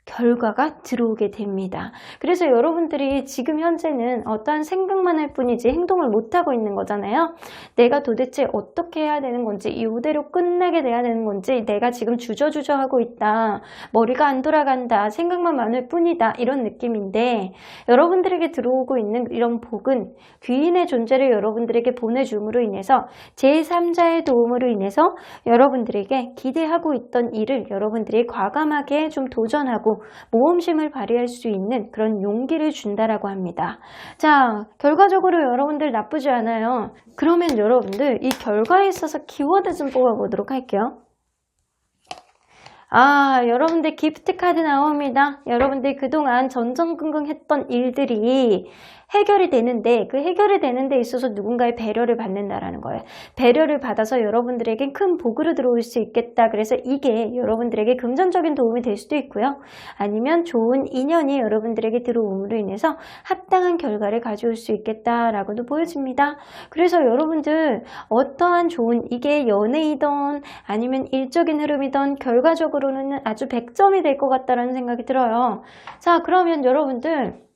결과가 들어오게 됩니다. 그래서 여러분들이 지금 현재는 어떠한 생각만 할 뿐이지 행동을 못하고 있는 거잖아요. 내가 도대체 어떻게 해야 되는 건지, 이대로 끝나게 돼야 되는 건지, 내가 지금 주저주저 하고 있다, 머리가 안 돌아간다, 생각만 많을 뿐이다, 이런 느낌인데 여러분들에게 들어오고 있는 이런 복은 귀인의 존재를 여러분들에게 보내줌으로 인해서 제3자의 도움으로 인해서 여러분들에게 기대하고 있던 일을 여러분들이 과감하게 좀 도전하고 모험심을 발휘할 수 있는 그런 용기를 준다라고 합니다. 자, 결과적으로 여러분들 나쁘지 않아요. 그러면 여러분들 이 결과에 있어서 키워드 좀 뽑아보도록 할게요. 여러분들 기프트 카드 나옵니다. 여러분들 그동안 전전긍긍했던 일들이 해결이 되는데 그 해결이 되는 데 있어서 누군가의 배려를 받는다라는 거예요. 배려를 받아서 여러분들에게 큰 복으로 들어올 수 있겠다. 그래서 이게 여러분들에게 금전적인 도움이 될 수도 있고요. 아니면 좋은 인연이 여러분들에게 들어옴으로 인해서 합당한 결과를 가져올 수 있겠다라고도 보여집니다. 그래서 여러분들 어떠한 좋은, 이게 연애이던 아니면 일적인 흐름이던 결과적으로는 아주 100점이 될 것 같다는 생각이 들어요. 자, 그러면 여러분들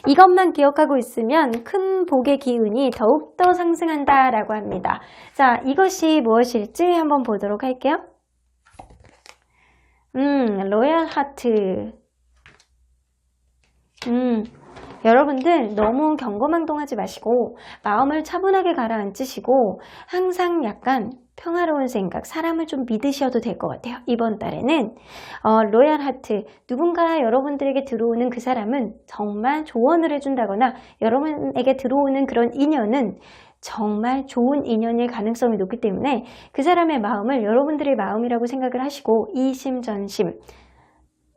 이것만 기억하고 있으면 큰 복의 기운이 더욱더 상승한다라고 합니다. 자, 이것이 무엇일지 한번 보도록 할게요. 로얄 하트. 여러분들 너무 경거망동하지 마시고 마음을 차분하게 가라앉히시고 항상 약간 평화로운 생각, 사람을 좀 믿으셔도 될 것 같아요. 이번 달에는 로얄 하트, 누군가 여러분들에게 들어오는 그 사람은 정말 조언을 해준다거나 여러분에게 들어오는 그런 인연은 정말 좋은 인연일 가능성이 높기 때문에 그 사람의 마음을 여러분들의 마음이라고 생각을 하시고 이심전심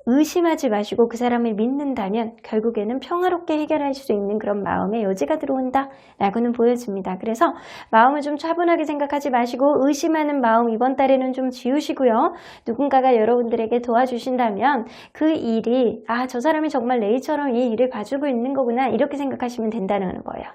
의심하지 마시고 그 사람을 믿는다면 결국에는 평화롭게 해결할 수 있는 그런 마음의 여지가 들어온다 라고는 보여집니다. 그래서 마음을 좀 차분하게 생각하지 마시고 의심하는 마음 이번 달에는 좀 지우시고요. 누군가가 여러분들에게 도와주신다면 그 일이 저 사람이 정말 레이처럼 이 일을 봐주고 있는 거구나 이렇게 생각하시면 된다는 거예요.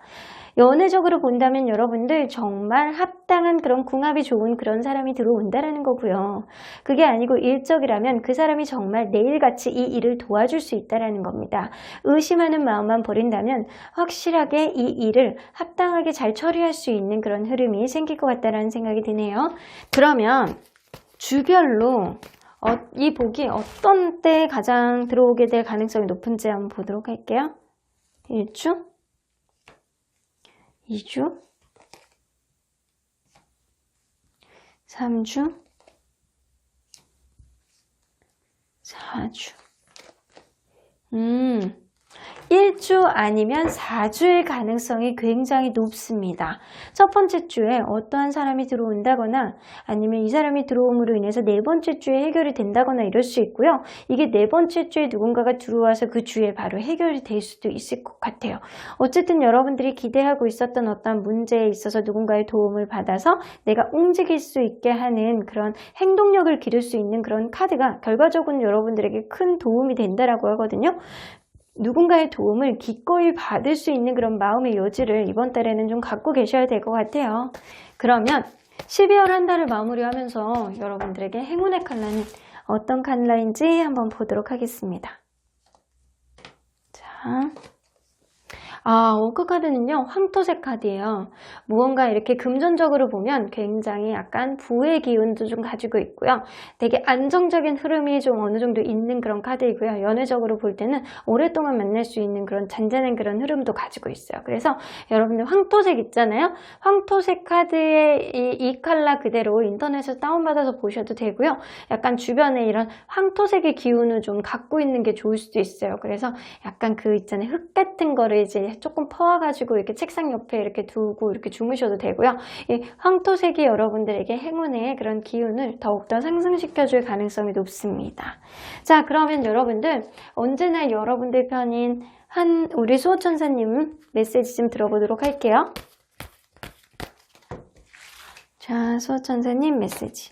연애적으로 본다면 여러분들 정말 합당한 그런 궁합이 좋은 그런 사람이 들어온다라는 거고요. 그게 아니고 일적이라면 그 사람이 정말 내일같이 이 일을 도와줄 수 있다라는 겁니다. 의심하는 마음만 버린다면 확실하게 이 일을 합당하게 잘 처리할 수 있는 그런 흐름이 생길 것 같다라는 생각이 드네요. 그러면 주별로 이 복이 어떤 때 가장 들어오게 될 가능성이 높은지 한번 보도록 할게요. 1주 2주, 3주, 4주. 1주 아니면 4주의 가능성이 굉장히 높습니다. 첫 번째 주에 어떠한 사람이 들어온다거나 아니면 이 사람이 들어옴으로 인해서 네 번째 주에 해결이 된다거나 이럴 수 있고요. 이게 네 번째 주에 누군가가 들어와서 그 주에 바로 해결이 될 수도 있을 것 같아요. 어쨌든 여러분들이 기대하고 있었던 어떤 문제에 있어서 누군가의 도움을 받아서 내가 움직일 수 있게 하는 그런 행동력을 기를 수 있는 그런 카드가 결과적으로 여러분들에게 큰 도움이 된다라고 하거든요. 누군가의 도움을 기꺼이 받을 수 있는 그런 마음의 여지를 이번 달에는 좀 갖고 계셔야 될 것 같아요. 그러면 12월 한 달을 마무리하면서 여러분들에게 행운의 컬러는 어떤 컬러인지 한번 보도록 하겠습니다. 자, 워크 카드는요, 황토색 카드예요. 무언가 이렇게 금전적으로 보면 굉장히 약간 부의 기운도 좀 가지고 있고요. 되게 안정적인 흐름이 좀 어느 정도 있는 그런 카드이고요. 연애적으로 볼 때는 오랫동안 만날 수 있는 그런 잔잔한 그런 흐름도 가지고 있어요. 그래서 여러분들 황토색 있잖아요. 황토색 카드의 이 컬러 그대로 인터넷에서 다운받아서 보셔도 되고요. 약간 주변에 이런 황토색의 기운을 좀 갖고 있는 게 좋을 수도 있어요. 그래서 약간 그 있잖아요. 흙 같은 거를 이제 조금 퍼와가지고 이렇게 책상 옆에 이렇게 두고 이렇게 주무셔도 되고요. 이 황토색이 여러분들에게 행운의 그런 기운을 더욱더 상승시켜줄 가능성이 높습니다. 자, 그러면 여러분들 언제나 여러분들 편인 우리 수호천사님 메시지 좀 들어보도록 할게요. 자, 수호천사님 메시지.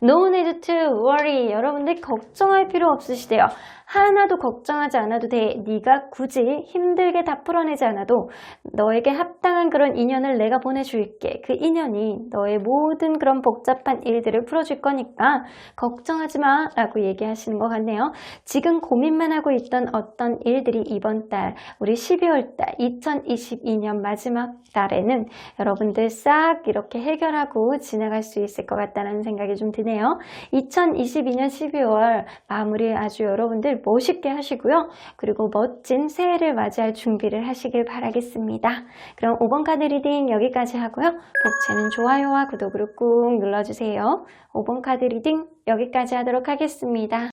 No need to worry. 여러분들 걱정할 필요 없으시대요. 하나도 걱정하지 않아도 돼. 네가 굳이 힘들게 다 풀어내지 않아도 너에게 합당한 그런 인연을 내가 보내줄게. 그 인연이 너의 모든 그런 복잡한 일들을 풀어줄 거니까 걱정하지 마 라고 얘기하시는 것 같네요. 지금 고민만 하고 있던 어떤 일들이 이번 달 우리 12월 달 2022년 마지막 달에는 여러분들 싹 이렇게 해결하고 지나갈 수 있을 것 같다는 생각이 좀 드네요. 2022년 12월 마무리 아주 여러분들 멋있게 하시고요. 그리고 멋진 새해를 맞이할 준비를 하시길 바라겠습니다. 그럼 5번 카드 리딩 여기까지 하고요. 복채는 좋아요와 구독으로 꾹 눌러주세요. 5번 카드 리딩 여기까지 하도록 하겠습니다.